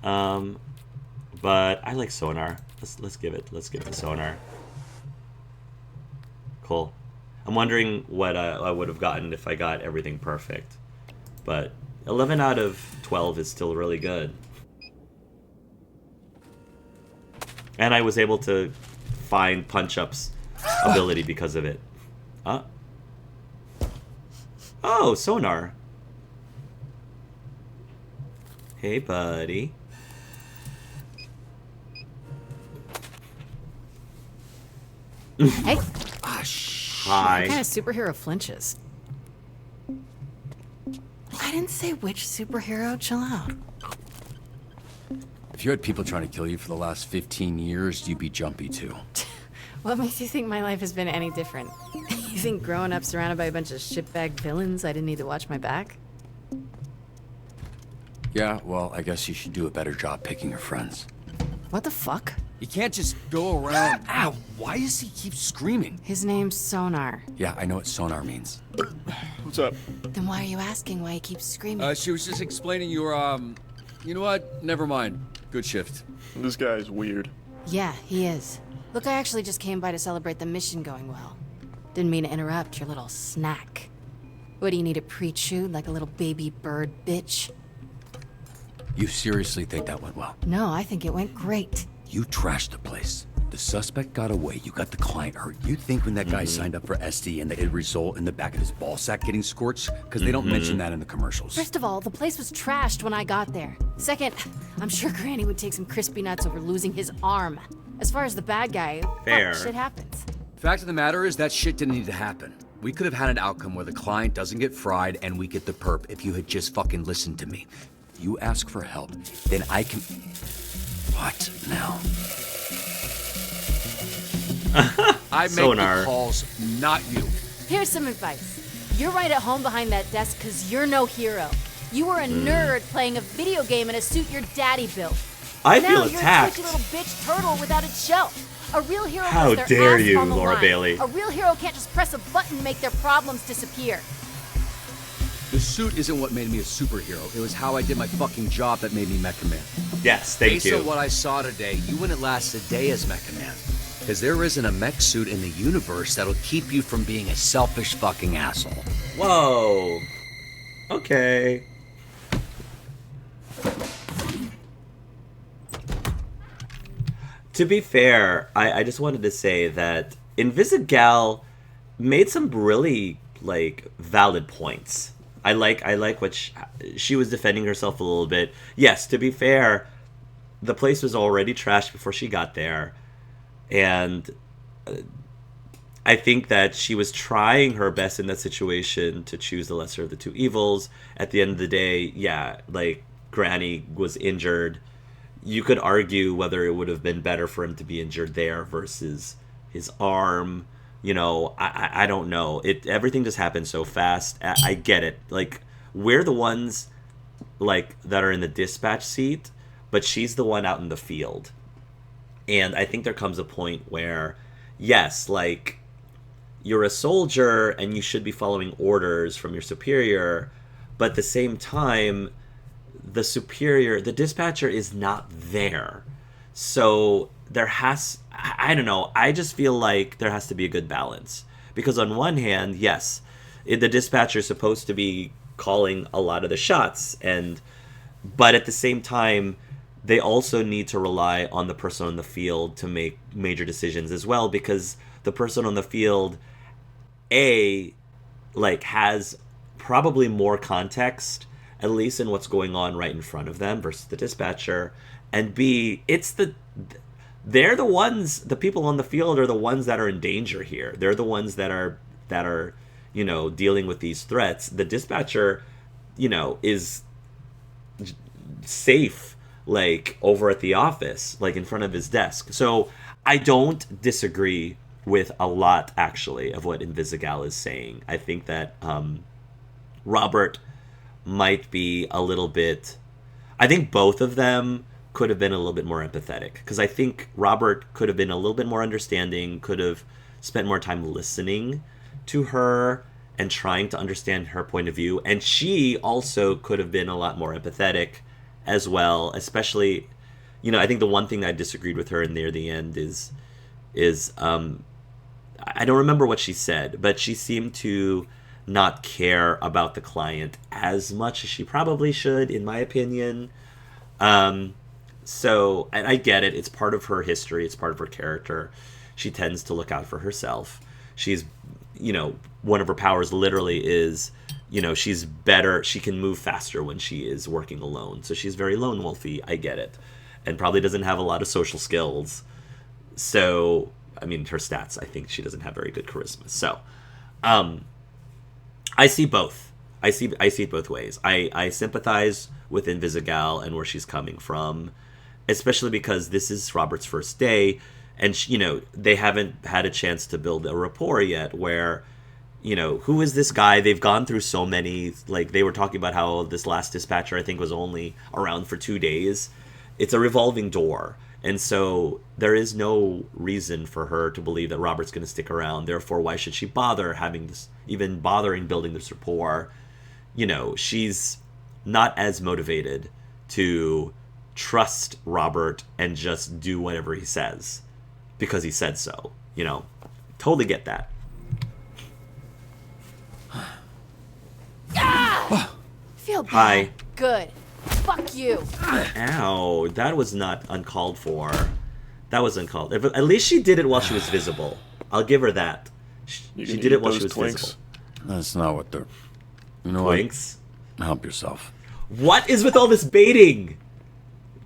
But I like Sonar. Let's give it to Sonar. Cool. I'm wondering what I would have gotten if I got everything perfect. But 11 out of 12 is still really good. And I was able to find Punch-Up's ability because of it. Oh, Sonar. Hey, buddy. Hey. Hi. What kind of superhero flinches? I didn't say which superhero. Chill out. If you had people trying to kill you for the last 15 years, you'd be jumpy too. What makes you think my life has been any different? You think growing up surrounded by a bunch of shitbag villains, I didn't need to watch my back? Yeah, well, I guess you should do a better job picking your friends. What the fuck? You can't just go around... Ow! Why does he keep screaming? His name's Sonar. Yeah, I know what sonar means. What's up? Then why are you asking why he keeps screaming? She was just explaining your, You know what? Never mind. Good shift. This guy's weird. Yeah, he is. Look, I actually just came by to celebrate the mission going well. Didn't mean to interrupt your little snack. What, do you need it pre-chewed like a little baby bird bitch? You seriously think that went well? No, I think it went great. You trashed the place. The suspect got away. You got the client hurt. You think when that guy signed up for SDN that it'd result in the back of his ball sack getting scorched? Because they don't mention that in the commercials. First of all, the place was trashed when I got there. Second, I'm sure Granny would take some crispy nuts over losing his arm. As far as the bad guy, Fair. Shit happens. Fact of the matter is that shit didn't need to happen. We could have had an outcome where the client doesn't get fried and we get the perp if you had just fucking listened to me. You ask for help, then I can... What now? I make Sonar. the calls, not you. Here's some advice. You're right at home behind that desk because you're no hero. You were a nerd playing a video game in a suit your daddy built. I now feel you're attacked. a twitchy little bitch turtle without its shell. A real hero How puts their dare ass you, on the Laura line. Bailey. A real hero can't just press a button and make their problems disappear. The suit isn't what made me a superhero. It was how I did my fucking job that made me Mecha Man. Yes, thank Based you. on what I saw today, you wouldn't last a day as Mecha Man. Because there isn't a mech suit in the universe that'll keep you from being a selfish fucking asshole. Whoa. Okay. To be fair, I just wanted to say that Invisigal made some really, valid points. I like what she was defending herself a little bit. Yes, to be fair, the place was already trashed before she got there. And I think that she was trying her best in that situation to choose the lesser of the two evils. At the end of the day, yeah, Granny was injured. You could argue whether it would have been better for him to be injured there versus his arm. You know, I don't know. Everything just happened so fast. I get it. We're the ones, that are in the dispatch seat, but she's the one out in the field. And I think there comes a point where, yes, you're a soldier and you should be following orders from your superior, but at the same time, the dispatcher is not there. So I don't know, I just feel like there has to be a good balance. Because on one hand, yes, the dispatcher is supposed to be calling a lot of the shots, but at the same time, they also need to rely on the person on the field to make major decisions as well, because the person on the field, has probably more context, at least in what's going on right in front of them versus the dispatcher, and B, they're the ones, the people on the field are the ones that are in danger here. They're the ones that are dealing with these threats. The dispatcher, is safe, over at the office, in front of his desk. So I don't disagree with a lot, actually, of what Invisigal is saying. I think that Robert might be a little bit... I think both of them could have been a little bit more empathetic. Because I think Robert could have been a little bit more understanding, could have spent more time listening to her and trying to understand her point of view. And she also could have been a lot more empathetic as well, especially, I think the one thing I disagreed with her in near the end is I don't remember what she said, but she seemed to not care about the client as much as she probably should, in my opinion. So, and I get it, it's part of her history, it's part of her character. She tends to look out for herself. She's, one of her powers literally is, she's better, she can move faster when she is working alone. So she's very lone wolfy, I get it. And probably doesn't have a lot of social skills. So, her stats, I think she doesn't have very good charisma. So, I see both. I see it both ways. I sympathize with Invisigal and where she's coming from, especially because this is Robert's first day, and they haven't had a chance to build a rapport yet. Where, who is this guy? They've gone through so many. Like, they were talking about how this last dispatcher, I think, was only around for 2 days. It's a revolving door. And so there is no reason for her to believe that Robert's going to stick around. Therefore, why should she bother bothering building this rapport? She's not as motivated to trust Robert and just do whatever he says because he said so. Totally get that. Feel bad. Hi. Good. Fuck you. Ow, that was not uncalled for. That was uncalled. At least she did it while she was visible. I'll give her that. She did it while she was visible. That's not what they're... You know Twinks? what? Help yourself. What is with all this baiting?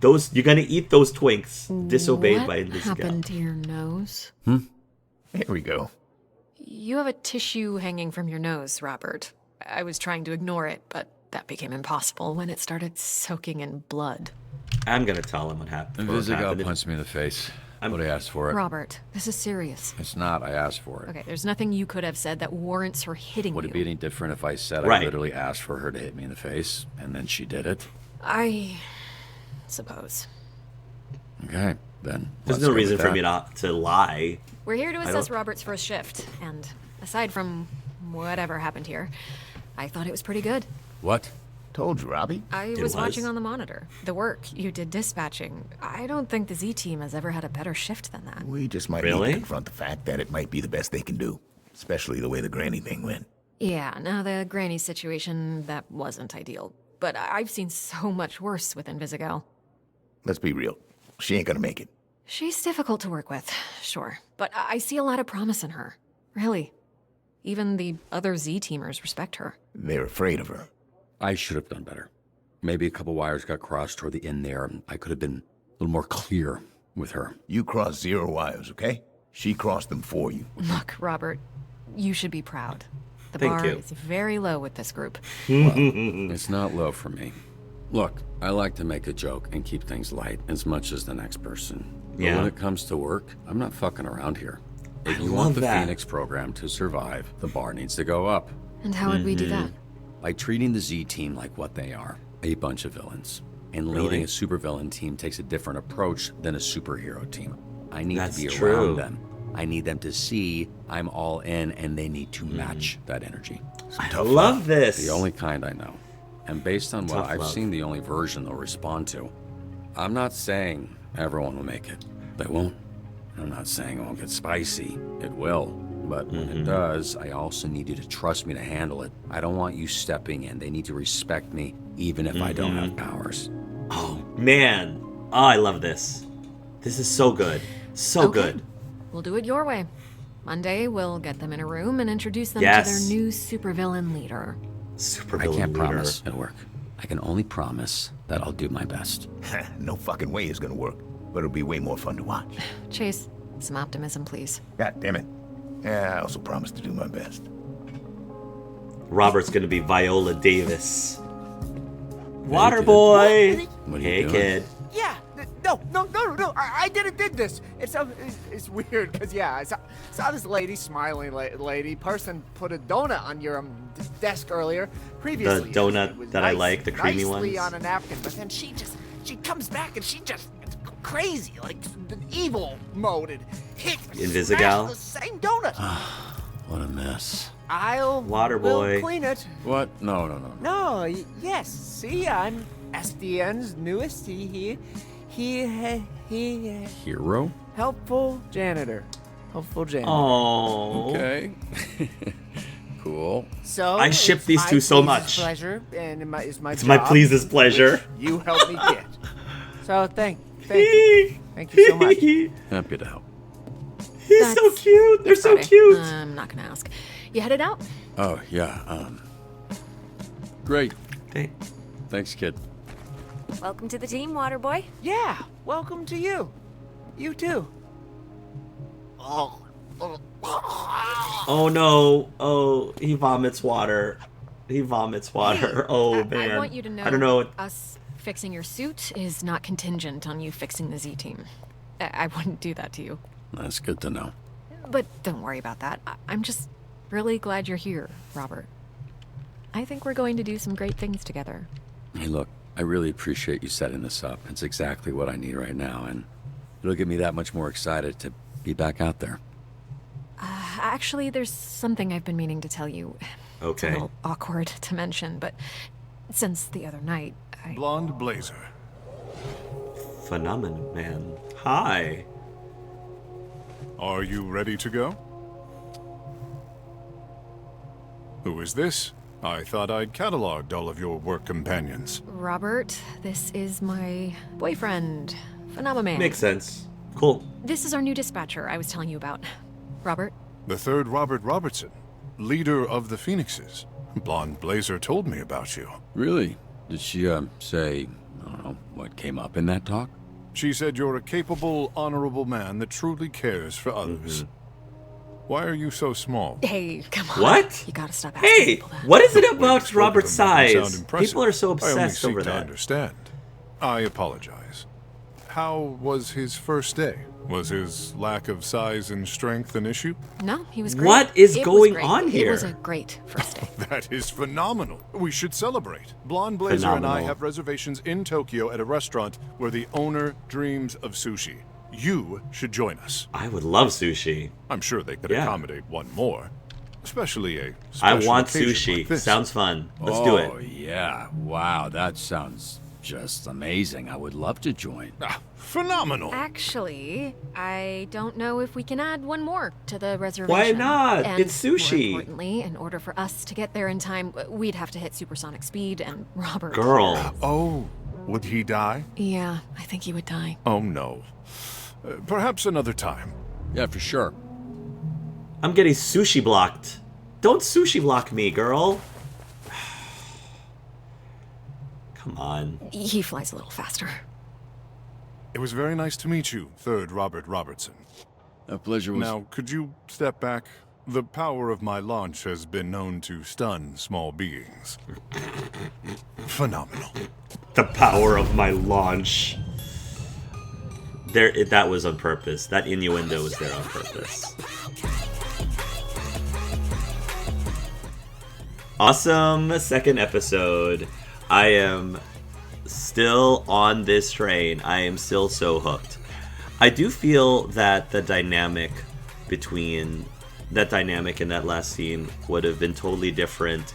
You're gonna eat those Twinks. Disobeyed by What this happened gal. to your nose? Here we go. You have a tissue hanging from your nose, Robert. I was trying to ignore it, but that became impossible when it started soaking in blood. I'm gonna tell him what happened. Invisigal punched me in the face. But I asked for it. Robert, this is serious. It's not. I asked for it. Okay, there's nothing you could have said that warrants her hitting Would you. it be any different if I said Right. I literally asked for her to hit me in the face, and then she did it? I suppose. Okay, then. There's let's no go reason with for that. me to lie. We're here to I assess don't- Robert's first shift, and aside from whatever happened here, I thought it was pretty good. What? Told you, Robbie. I was watching on the monitor. The work you did dispatching. I don't think the Z team has ever had a better shift than that. We just might need Really? to confront the fact that it might be the best they can do. Especially the way the granny thing went. Yeah, now the granny situation, that wasn't ideal. But I've seen so much worse with Invisigal. Let's be real. She ain't gonna make it. She's difficult to work with, sure. But I see a lot of promise in her. Really. Even the other Z-teamers respect her. They're afraid of her. I should have done better. Maybe a couple wires got crossed toward the end there. I could have been a little more clear with her. You crossed 0 wires, okay? She crossed them for you. Look, Robert, you should be proud. The Thank bar you. is very low with this group. Well, it's not low for me. Look, I like to make a joke and keep things light as much as the next person. But Yeah. when it comes to work, I'm not fucking around here. If I you love want the that. Phoenix program to survive, the bar needs to go up. And how would we do that? By treating the Z team like what they are, a bunch of villains. And leading Really? a supervillain team takes a different approach than a superhero team. I need That's to be true. around them. I need them to see I'm all in, and they need to match that energy. I love this. The only kind I know. And based on what Tough I've love. seen, the only version they'll respond to. I'm not saying everyone will make it. They won't. I'm not saying it won't get spicy. It will. But when it does, I also need you to trust me to handle it. I don't want you stepping in. They need to respect me, even if I don't have powers. Oh, man. Oh, I love this. This is so good. So Okay. good. We'll do it your way. Monday, we'll get them in a room and introduce them Yes. to their new supervillain leader. Super I can't promise it'll work. I can only promise that I'll do my best. No fucking way it's gonna work. But it'll be way more fun to watch. Chase, some optimism, please. God damn it. Yeah, I also promise to do my best. Robert's gonna be Viola Davis. Waterboy. What are you Hey, doing? kid. Yeah, no. I did this. It's weird because I saw this lady, smiling lady, person put a donut on your desk earlier. Previously, The donut it was that I like, the creamy nicely ones. on a napkin, but then she comes back and she just crazy, like evil mode, and hit Invisigal? smashed the same donut. What a mess. I'll Waterboy. will clean it. What? No. No, yes. See, I'm SDN's newest. He Hero? helpful janitor. Helpful janitor. Oh. Okay. Cool. So I ship it's these my two so pleased much. Pleasure, and it's my It's my job, pleased pleasure. which you helped me get. So thank you so much. Happy to help. He's so cute. They're so Friday. cute. I'm not gonna ask. You headed out? Oh, yeah. Great. Hey. Thanks, kid. Welcome to the team, Waterboy. Yeah, welcome to you. You too. Oh no. Oh, he vomits water. He vomits water. Oh, man. I want you to know, I don't know. us fixing your suit is not contingent on you fixing the Z-Team. I wouldn't do that to you. That's good to know. But don't worry about that. I'm just really glad you're here, Robert. I think we're going to do some great things together. Hey, look, I really appreciate you setting this up. It's exactly what I need right now, and it'll get me that much more excited to be back out there. Actually, there's something I've been meaning to tell you. It's a Okay. little awkward to mention, but since the other night, Blonde Blazer. Phenomenon, man. Hi. Are you ready to go? Who is this? I thought I'd cataloged all of your work companions. Robert, this is my boyfriend, Phenomenon. Makes sense. Cool. This is our new dispatcher I was telling you about. Robert? The third Robert Robertson, leader of the Phoenixes. Blonde Blazer told me about you. Really? Did she, say, I don't know, what came up in that talk? She said you're a capable, honorable man that truly cares for others. Why are you so small? Hey, come on. What? You gotta stop asking Hey, people that. what is it The way you about spoke of Robert's him made him size? sound impressive. People are so I only obsessed seek over to that. understand. I apologize. How was his first day? Was his lack of size and strength an issue? No, he was great. What is It was going great. on It was here? a great first day. That is phenomenal. We should celebrate. Blonde Blazer and I Phenomenal. have reservations in Tokyo at a restaurant where the owner dreams of sushi. You should join us. I would love sushi. I'm sure they could Yeah. accommodate one more. Especially a I special want occasion sushi. like this. Sounds fun. Let's do it. Oh, yeah. Wow, that sounds just amazing. I would love to join. Phenomenal. Actually, I don't know if we can add one more to the reservation. not? And It's sushi. More importantly, in order for us to get there in time, we'd have to hit supersonic speed, and Robert... Girl. Oh, would he die? Yeah, I think he would die. Oh, no. Perhaps another time. Yeah, for sure. I'm getting sushi blocked. Don't sushi block me, girl. Come on. He flies a little faster. It was very nice to meet you, third Robert Robertson. A pleasure was... Now, could you step back? The power of my launch has been known to stun small beings. Phenomenal. The power of my launch. That was on purpose. That innuendo was there on purpose. Awesome second episode. I am still on this train. I am still so hooked. I do feel that the dynamic between that dynamic in that last scene would have been totally different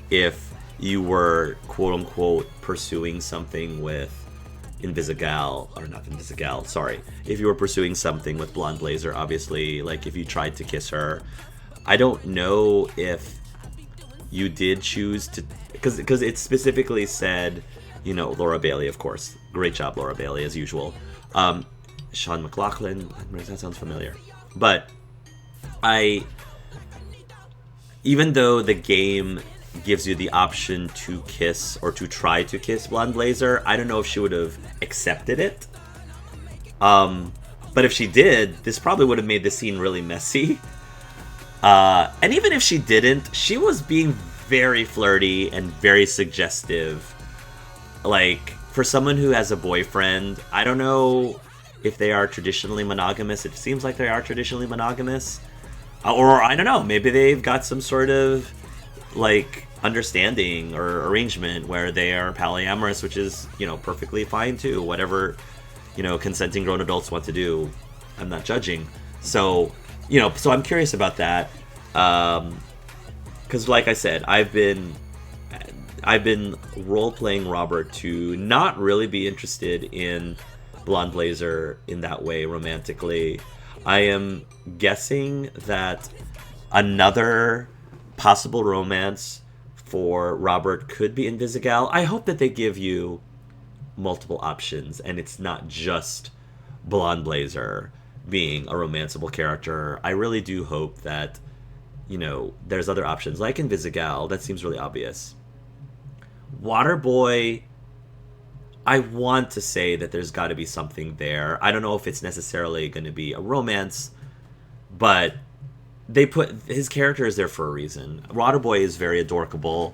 if you were quote unquote pursuing something with Invisigal, or not Invisigal, sorry. If you were pursuing something with Blonde Blazer, obviously, like if you tried to kiss her. I don't know if you did choose to, because it specifically said, you know, Laura Bailey, of course. Great job, Laura Bailey, as usual. Sean McLaughlin, that sounds familiar. But even though the game gives you the option to kiss or to try to kiss Blonde Blazer, I don't know if she would have accepted it. But if she did, this probably would have made the scene really messy. And even if she didn't, she was being very flirty and very suggestive. Like, for someone who has a boyfriend, I don't know if they are traditionally monogamous. It seems like they are traditionally monogamous. Or, I don't know, maybe they've got some sort of, like, understanding or arrangement where they are polyamorous, which is, you know, perfectly fine too. Whatever, you know, consenting grown adults want to do, I'm not judging. So, you know, so I'm curious about that. Because, like I said, I've been role-playing Robert to not really be interested in Blonde Blazer in that way romantically. I am guessing that another possible romance for Robert could be Invisigal. I hope that they give you multiple options and it's not just Blonde Blazer being a romanceable character. I really do hope that, you know, there's other options like Invisigal. That seems really obvious. Waterboy, I want to say that there's got to be something there. I don't know if it's necessarily going to be a romance, but they put his character is there for a reason. Waterboy is very adorable.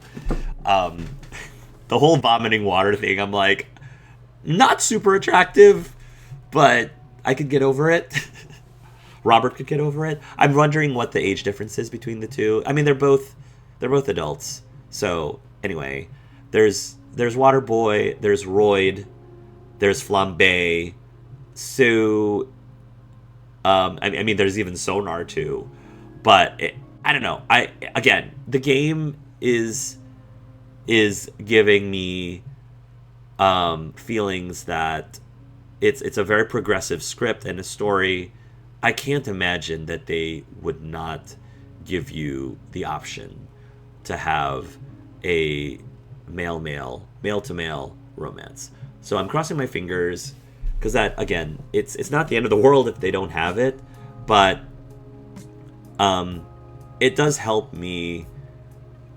The whole vomiting water thing, I'm like, not super attractive, but I could get over it. Robert could get over it. I'm wondering what the age difference is between the two. I mean, they're both adults. So anyway, there's Waterboy, there's Royd, there's Flambe, Sue. I mean, there's even Sonar too. But I don't know. Again, the game is giving me feelings that it's a very progressive script and a story. I can't imagine that they would not give you the option to have a male-to-male romance. So I'm crossing my fingers, because that, again, it's not the end of the world if they don't have it, but it does help me.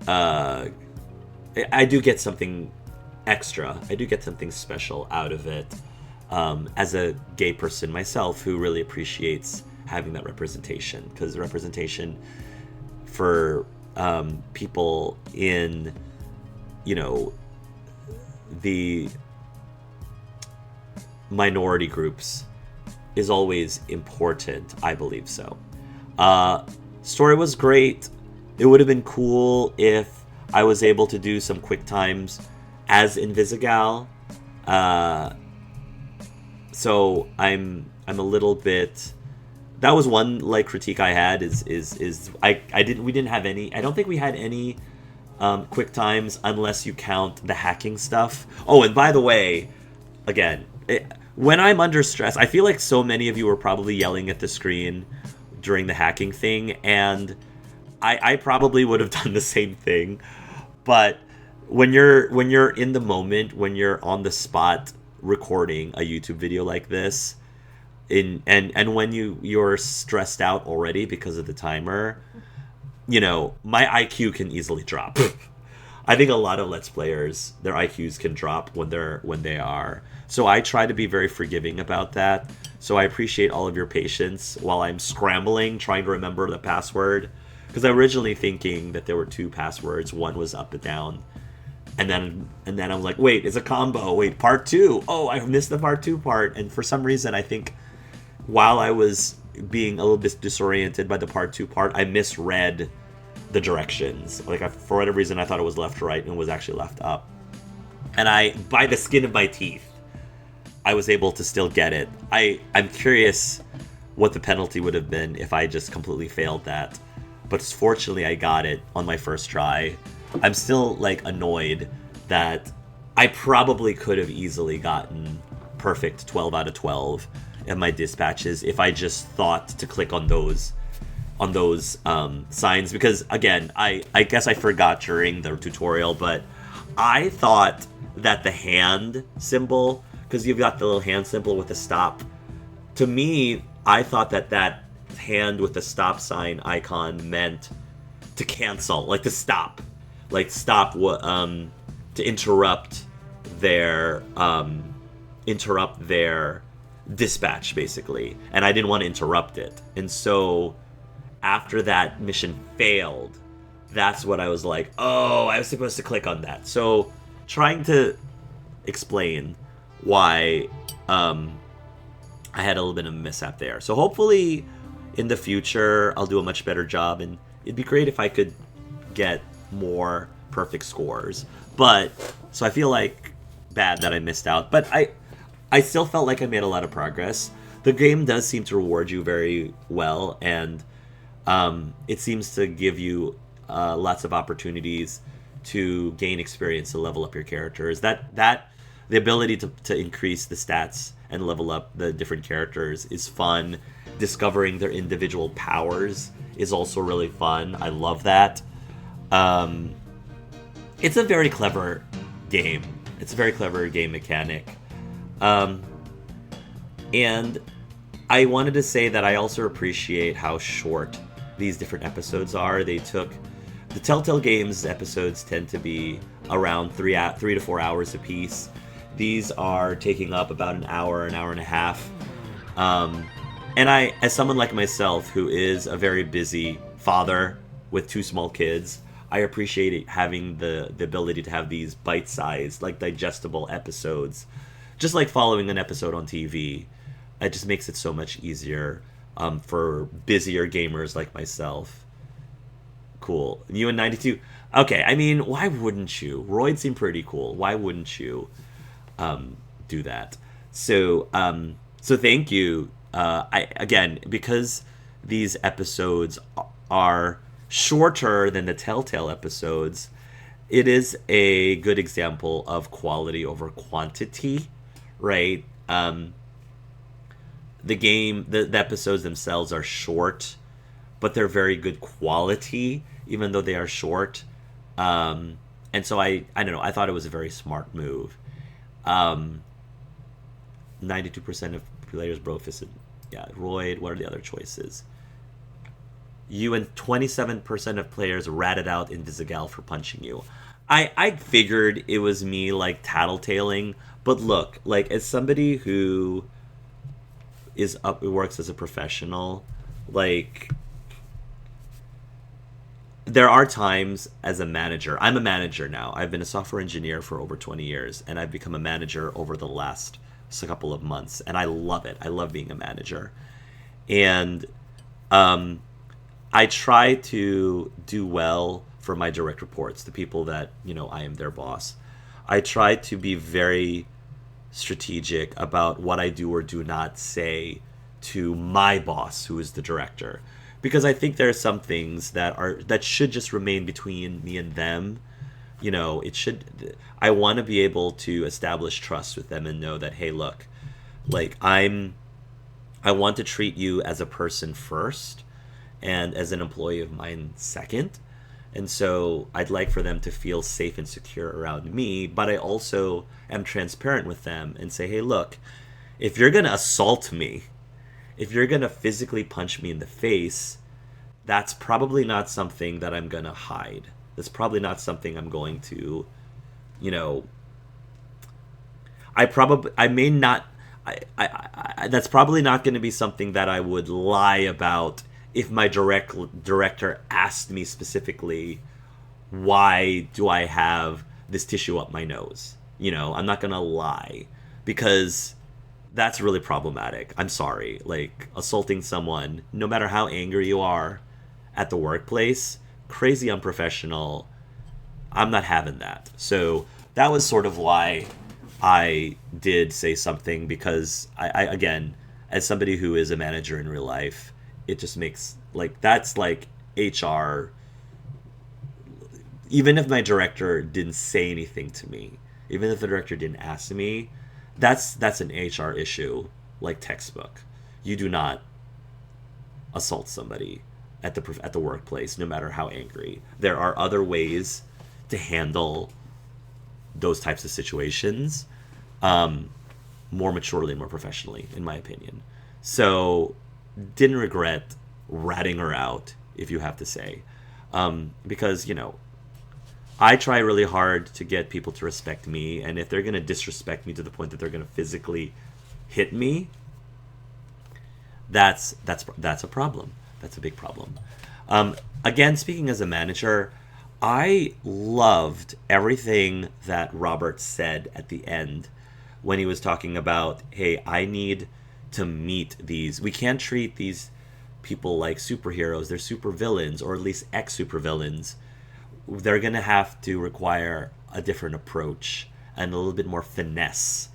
I do get something extra. I do get something special out of it. As a gay person myself who really appreciates having that representation, because representation for people in, the minority groups is always important. I believe so. Story was great. It would have been cool if I was able to do some quick times as Invisigal. So I'm a little bit. That was one critique I had is we didn't have any. I don't think we had any quick times unless you count the hacking stuff. Oh, and by the way, again, when I'm under stress, I feel like so many of you were probably yelling at the screen during the hacking thing, and I probably would have done the same thing. But when you're in the moment, when you're on the spot recording a YouTube video like this, and when you're stressed out already because of the timer, my IQ can easily drop. I think a lot of Let's Players, their IQs can drop when they are. So I try to be very forgiving about that. So I appreciate all of your patience while I'm scrambling, trying to remember the password. Because I originally thinking that there were two passwords. One was up and down. And then I'm like, wait, it's a combo. Wait, part 2. Oh, I missed the part 2 part. And for some reason, I think while I was being a little bit disoriented by the part 2 part, I misread the directions. For whatever reason, I thought it was left to right and it was actually left up. And by the skin of my teeth, I was able to still get it. I'm curious what the penalty would have been if I just completely failed that. But fortunately, I got it on my first try. I'm still annoyed that I probably could have easily gotten perfect 12 out of 12 in my dispatches if I just thought to click on those signs. Because again, I guess I forgot during the tutorial, but I thought that the hand symbol, because you've got the little hand symbol with the stop, to me, I thought that hand with the stop sign icon meant to cancel, to stop. To interrupt their dispatch, basically. And I didn't want to interrupt it. And so after that mission failed, that's what I was like, oh, I was supposed to click on that. So trying to explain why I had a little bit of a mishap there. So hopefully in the future I'll do a much better job, and it'd be great if I could get more perfect scores. But so I feel bad that I missed out, but I still felt like I made a lot of progress. The game does seem to reward you very well, and it seems to give you lots of opportunities to gain experience to level up your characters. That the ability to increase the stats and level up the different characters is fun. Discovering their individual powers is also really fun. I love that. It's a very clever game. It's a very clever game mechanic. And I wanted to say that I also appreciate how short these different episodes are. The Telltale Games episodes tend to be around 3 to 4 hours apiece. These are taking up about an hour and a half. And I, as someone like myself who is a very busy father with 2 small kids, I appreciate having the ability to have these bite-sized, like digestible episodes, just like following an episode on TV. It just makes it so much easier for busier gamers like myself. Cool. You and 92. Okay, I mean, why wouldn't you? Royd seemed pretty cool. Why wouldn't you do that? So thank you. Because these episodes are shorter than the Telltale episodes, it is a good example of quality over quantity, right? The episodes themselves are short, but they're very good quality, even though they are short. And so I don't know, I thought it was a very smart move. 92% of players Brofist. Yeah, Royd, what are the other choices? You and 27% of players ratted out Invisigal for punching you. I figured it was me, like, tattletaling, but look, like, as somebody who works as a professional, like, there are times as a manager. I'm a manager now. I've been a software engineer for over 20 years, and I've become a manager over the last couple of months, and I love it. I love being a manager. And I try to do well for my direct reports, the people that, I am their boss. I try to be very strategic about what I do or do not say to my boss, who is the director, because I think there are some things that should just remain between me and them. I want to be able to establish trust with them and know that, hey, look, like, I want to treat you as a person first and as an employee of mine second. And so I'd like for them to feel safe and secure around me, but I also am transparent with them and say, hey, look, if you're going to assault me, if you're going to physically punch me in the face, that's probably not something that I'm going to hide. That's probably not something I'm going to, that's probably not going to be something that I would lie about if my director asked me specifically, why do I have this tissue up my nose? I'm not going to lie, because that's really problematic. I'm sorry. Like, assaulting someone, no matter how angry you are at the workplace, crazy unprofessional. I'm not having that. So that was sort of why I did say something, because I again, as somebody who is a manager in real life, it just makes, like, that's like HR. Even if my director didn't say anything to me, even if the director didn't ask me, that's an HR issue, like textbook. You do not assault somebody at the workplace, no matter how angry. There are other ways to handle those types of situations, more maturely and more professionally, in my opinion. So, didn't regret ratting her out, if you have to say, because I try really hard to get people to respect me, and if they're going to disrespect me to the point that they're going to physically hit me, that's a problem. That's a big problem. Again, speaking as a manager, I loved everything that Robert said at the end when he was talking about, hey, I need to meet these. We can't treat these people like superheroes. They're supervillains, or at least ex-supervillains. They're going to have to require a different approach and a little bit more finesse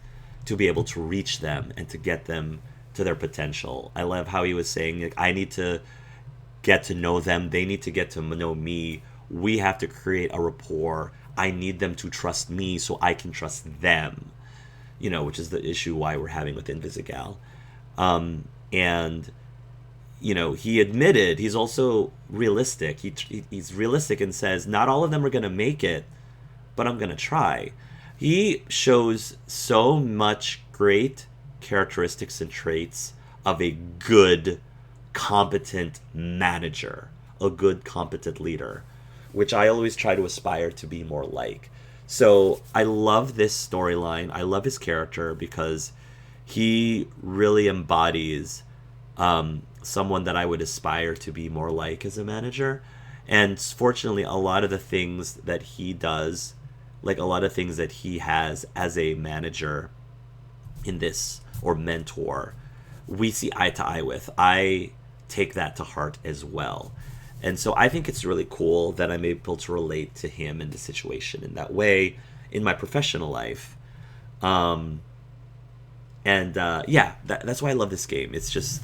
to be able to reach them and to get them to their potential. I love how he was saying, like, I need to get to know them. They need to get to know me. We have to create a rapport. I need them to trust me so I can trust them, which is the issue why we're having with Invisigal. And he admitted he's also realistic. He's realistic and says, not all of them are going to make it, but I'm going to try. He shows so much great characteristics and traits of a good, competent manager, a good, competent leader, which I always try to aspire to be more like. So I love this storyline. I love his character because he really embodies someone that I would aspire to be more like as a manager. And fortunately, a lot of the things that he does, like a lot of things that he has as a manager in this, or mentor, we see eye to eye with. I take that to heart as well. And so I think it's really cool that I'm able to relate to him in the situation in that way in my professional life. That's why I love this game. It's just,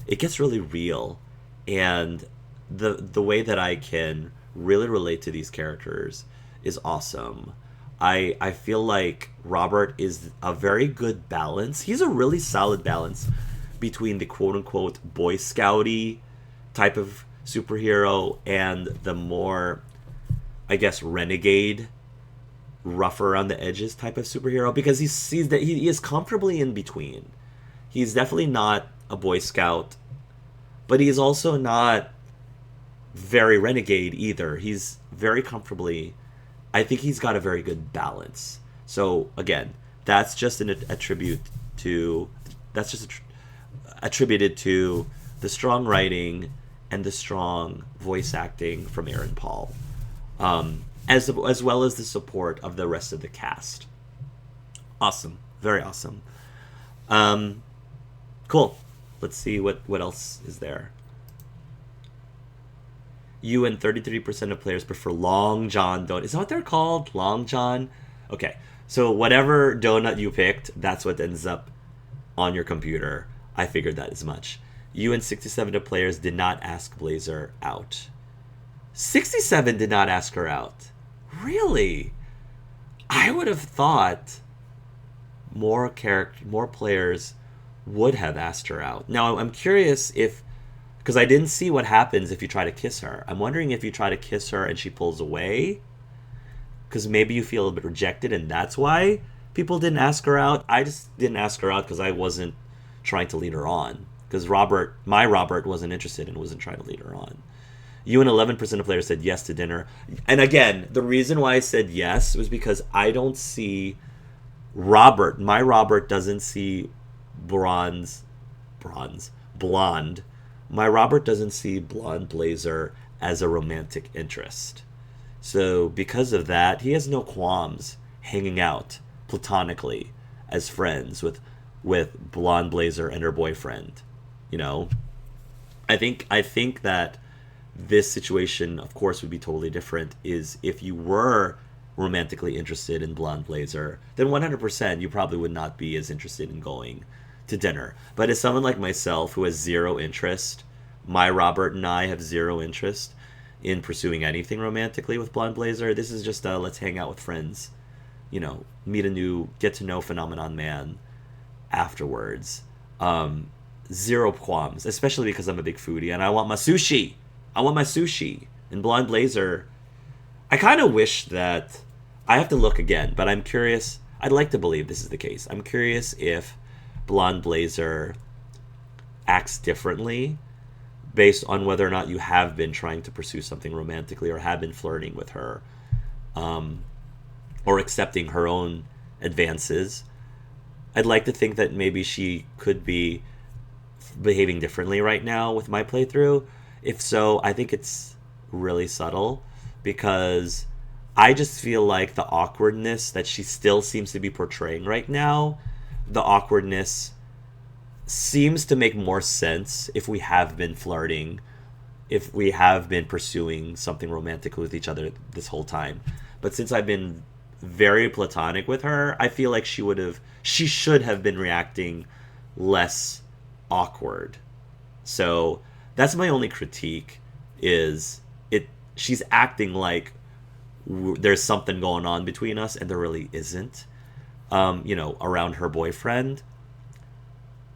it gets really real. And the way that I can really relate to these characters is awesome. I feel like Robert is a very good balance. He's a really solid balance between the quote-unquote Boy Scouty type of superhero and the more, I guess, renegade, rougher around the edges type of superhero, because he sees that he is comfortably in between. He's definitely not a Boy Scout, but he's also not very renegade either. He's very comfortably, I think he's got a very good balance. So again, that's just attributed to the strong writing and the strong voice acting from Aaron Paul, as well as the support of the rest of the cast. Awesome, very awesome. Cool. Let's see what else is there. You and 33% of players prefer Long John donut. Is that what they're called? Long John? Okay. So whatever donut you picked, that's what ends up on your computer. I figured that as much. You and 67 of players did not ask Blazer out. 67 did not ask her out. Really? I would have thought more players would have asked her out. Now, I'm curious if, because I didn't see what happens if you try to kiss her. I'm wondering if you try to kiss her and she pulls away, because maybe you feel a bit rejected and that's why people didn't ask her out. I just didn't ask her out because I wasn't trying to lead her on, because my Robert wasn't interested and wasn't trying to lead her on. You and 11% of players said yes to dinner. And again, the reason why I said yes was because I don't see Robert. My Robert doesn't see blonde. My Robert doesn't see blonde Blazer as a romantic interest. So because of that, he has no qualms hanging out platonically as friends with blonde Blazer and her boyfriend. You know, I think that this situation, of course, would be totally different is if you were romantically interested in blonde Blazer, then 100% you probably would not be as interested in going to dinner. But as someone like myself who has zero interest, my Robert and I have zero interest in pursuing anything romantically with blonde Blazer. This is just a let's hang out with friends, you know, get to know phenomenon man afterwards. Zero qualms, especially because I'm a big foodie and I want my sushi. And blonde Blazer, I kind of wish that, I have to look again, but I'm curious. I'd like to believe this is the case. I'm curious if blonde Blazer acts differently based on whether or not you have been trying to pursue something romantically or have been flirting with her, or accepting her own advances. I'd like to think that maybe she could be behaving differently right now with my playthrough. If so, I think it's really subtle, because I just feel like the awkwardness that she still seems to be portraying right now, the awkwardness seems to make more sense if we have been flirting, if we have been pursuing something romantic with each other this whole time. But since I've been very platonic with her, I feel like she should have been reacting less awkward. So that's my only critique, is she's acting like there's something going on between us and there really isn't, around her boyfriend.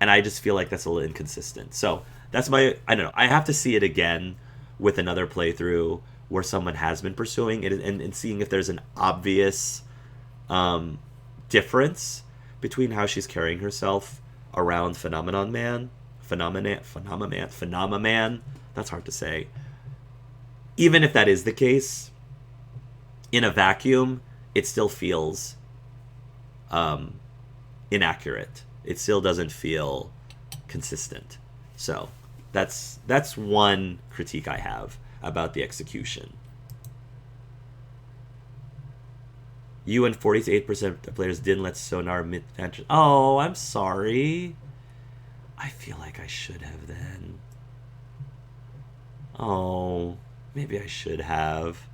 And I just feel like that's a little inconsistent. So that's I don't know. I have to see it again with another playthrough where someone has been pursuing it and seeing if there's an obvious difference between how she's carrying herself around Phenomenon Man. That's hard to say. Even if that is the case, in a vacuum, it still feels inaccurate. It still doesn't feel consistent. So that's one critique I have about the execution. You and 48% of players didn't let Sonar admit. Oh, I'm sorry. I feel like I should have then. Oh, maybe I should have.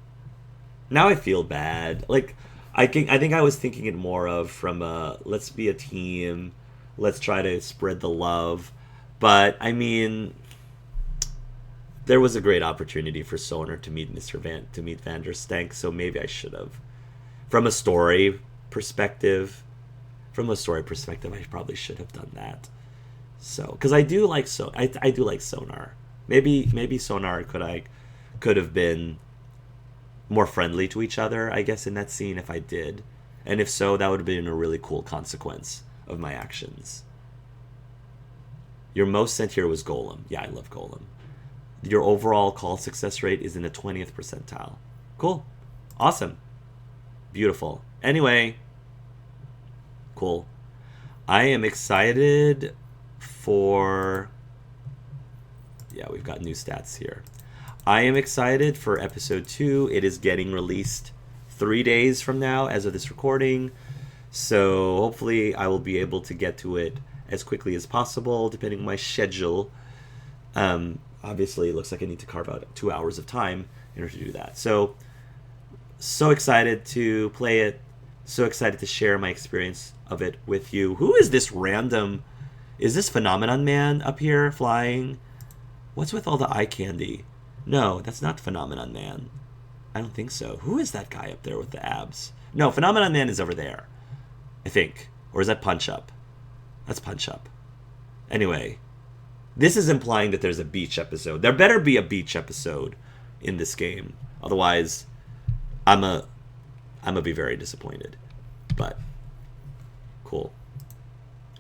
Now I feel bad. Like, I think I was thinking it more of from a let's be a team, let's try to spread the love. But I mean, there was a great opportunity for Sonar to meet Van der Stank, so maybe I should have. From a story perspective, I probably should have done that. So, because I do like I do like Sonar. Maybe Sonar could have been more friendly to each other, I guess, in that scene if I did. And if so, that would have been a really cool consequence of my actions. Your most sent here was Golem. Yeah, I love Golem. Your overall call success rate is in the 20th percentile. Cool. Awesome. Beautiful. Anyway, cool. I am excited for... Yeah, we've got new stats here. I am excited for episode 2. It is getting released 3 days from now as of this recording. So hopefully I will be able to get to it as quickly as possible, depending on my schedule. Obviously, it looks like I need to carve out 2 hours of time in order to do that. So excited to play it. So excited to share my experience of it with you. Who is this random... Is this Phenomenon Man up here flying? What's with all the eye candy? No, that's not Phenomenon Man. I don't think so. Who is that guy up there with the abs? No, Phenomenon Man is over there, I think. Or is that Punch Up? That's Punch Up. Anyway, this is implying that there's a beach episode. There better be a beach episode in this game. Otherwise, I'm gonna be very disappointed. But cool.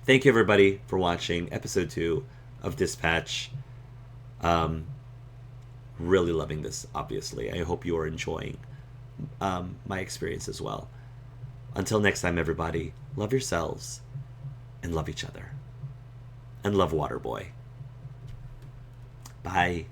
Thank you everybody for watching episode 2 of Dispatch. Really loving this, obviously. I hope you are enjoying my experience as well. Until next time, everybody, love yourselves and love each other. And love Waterboy. Bye.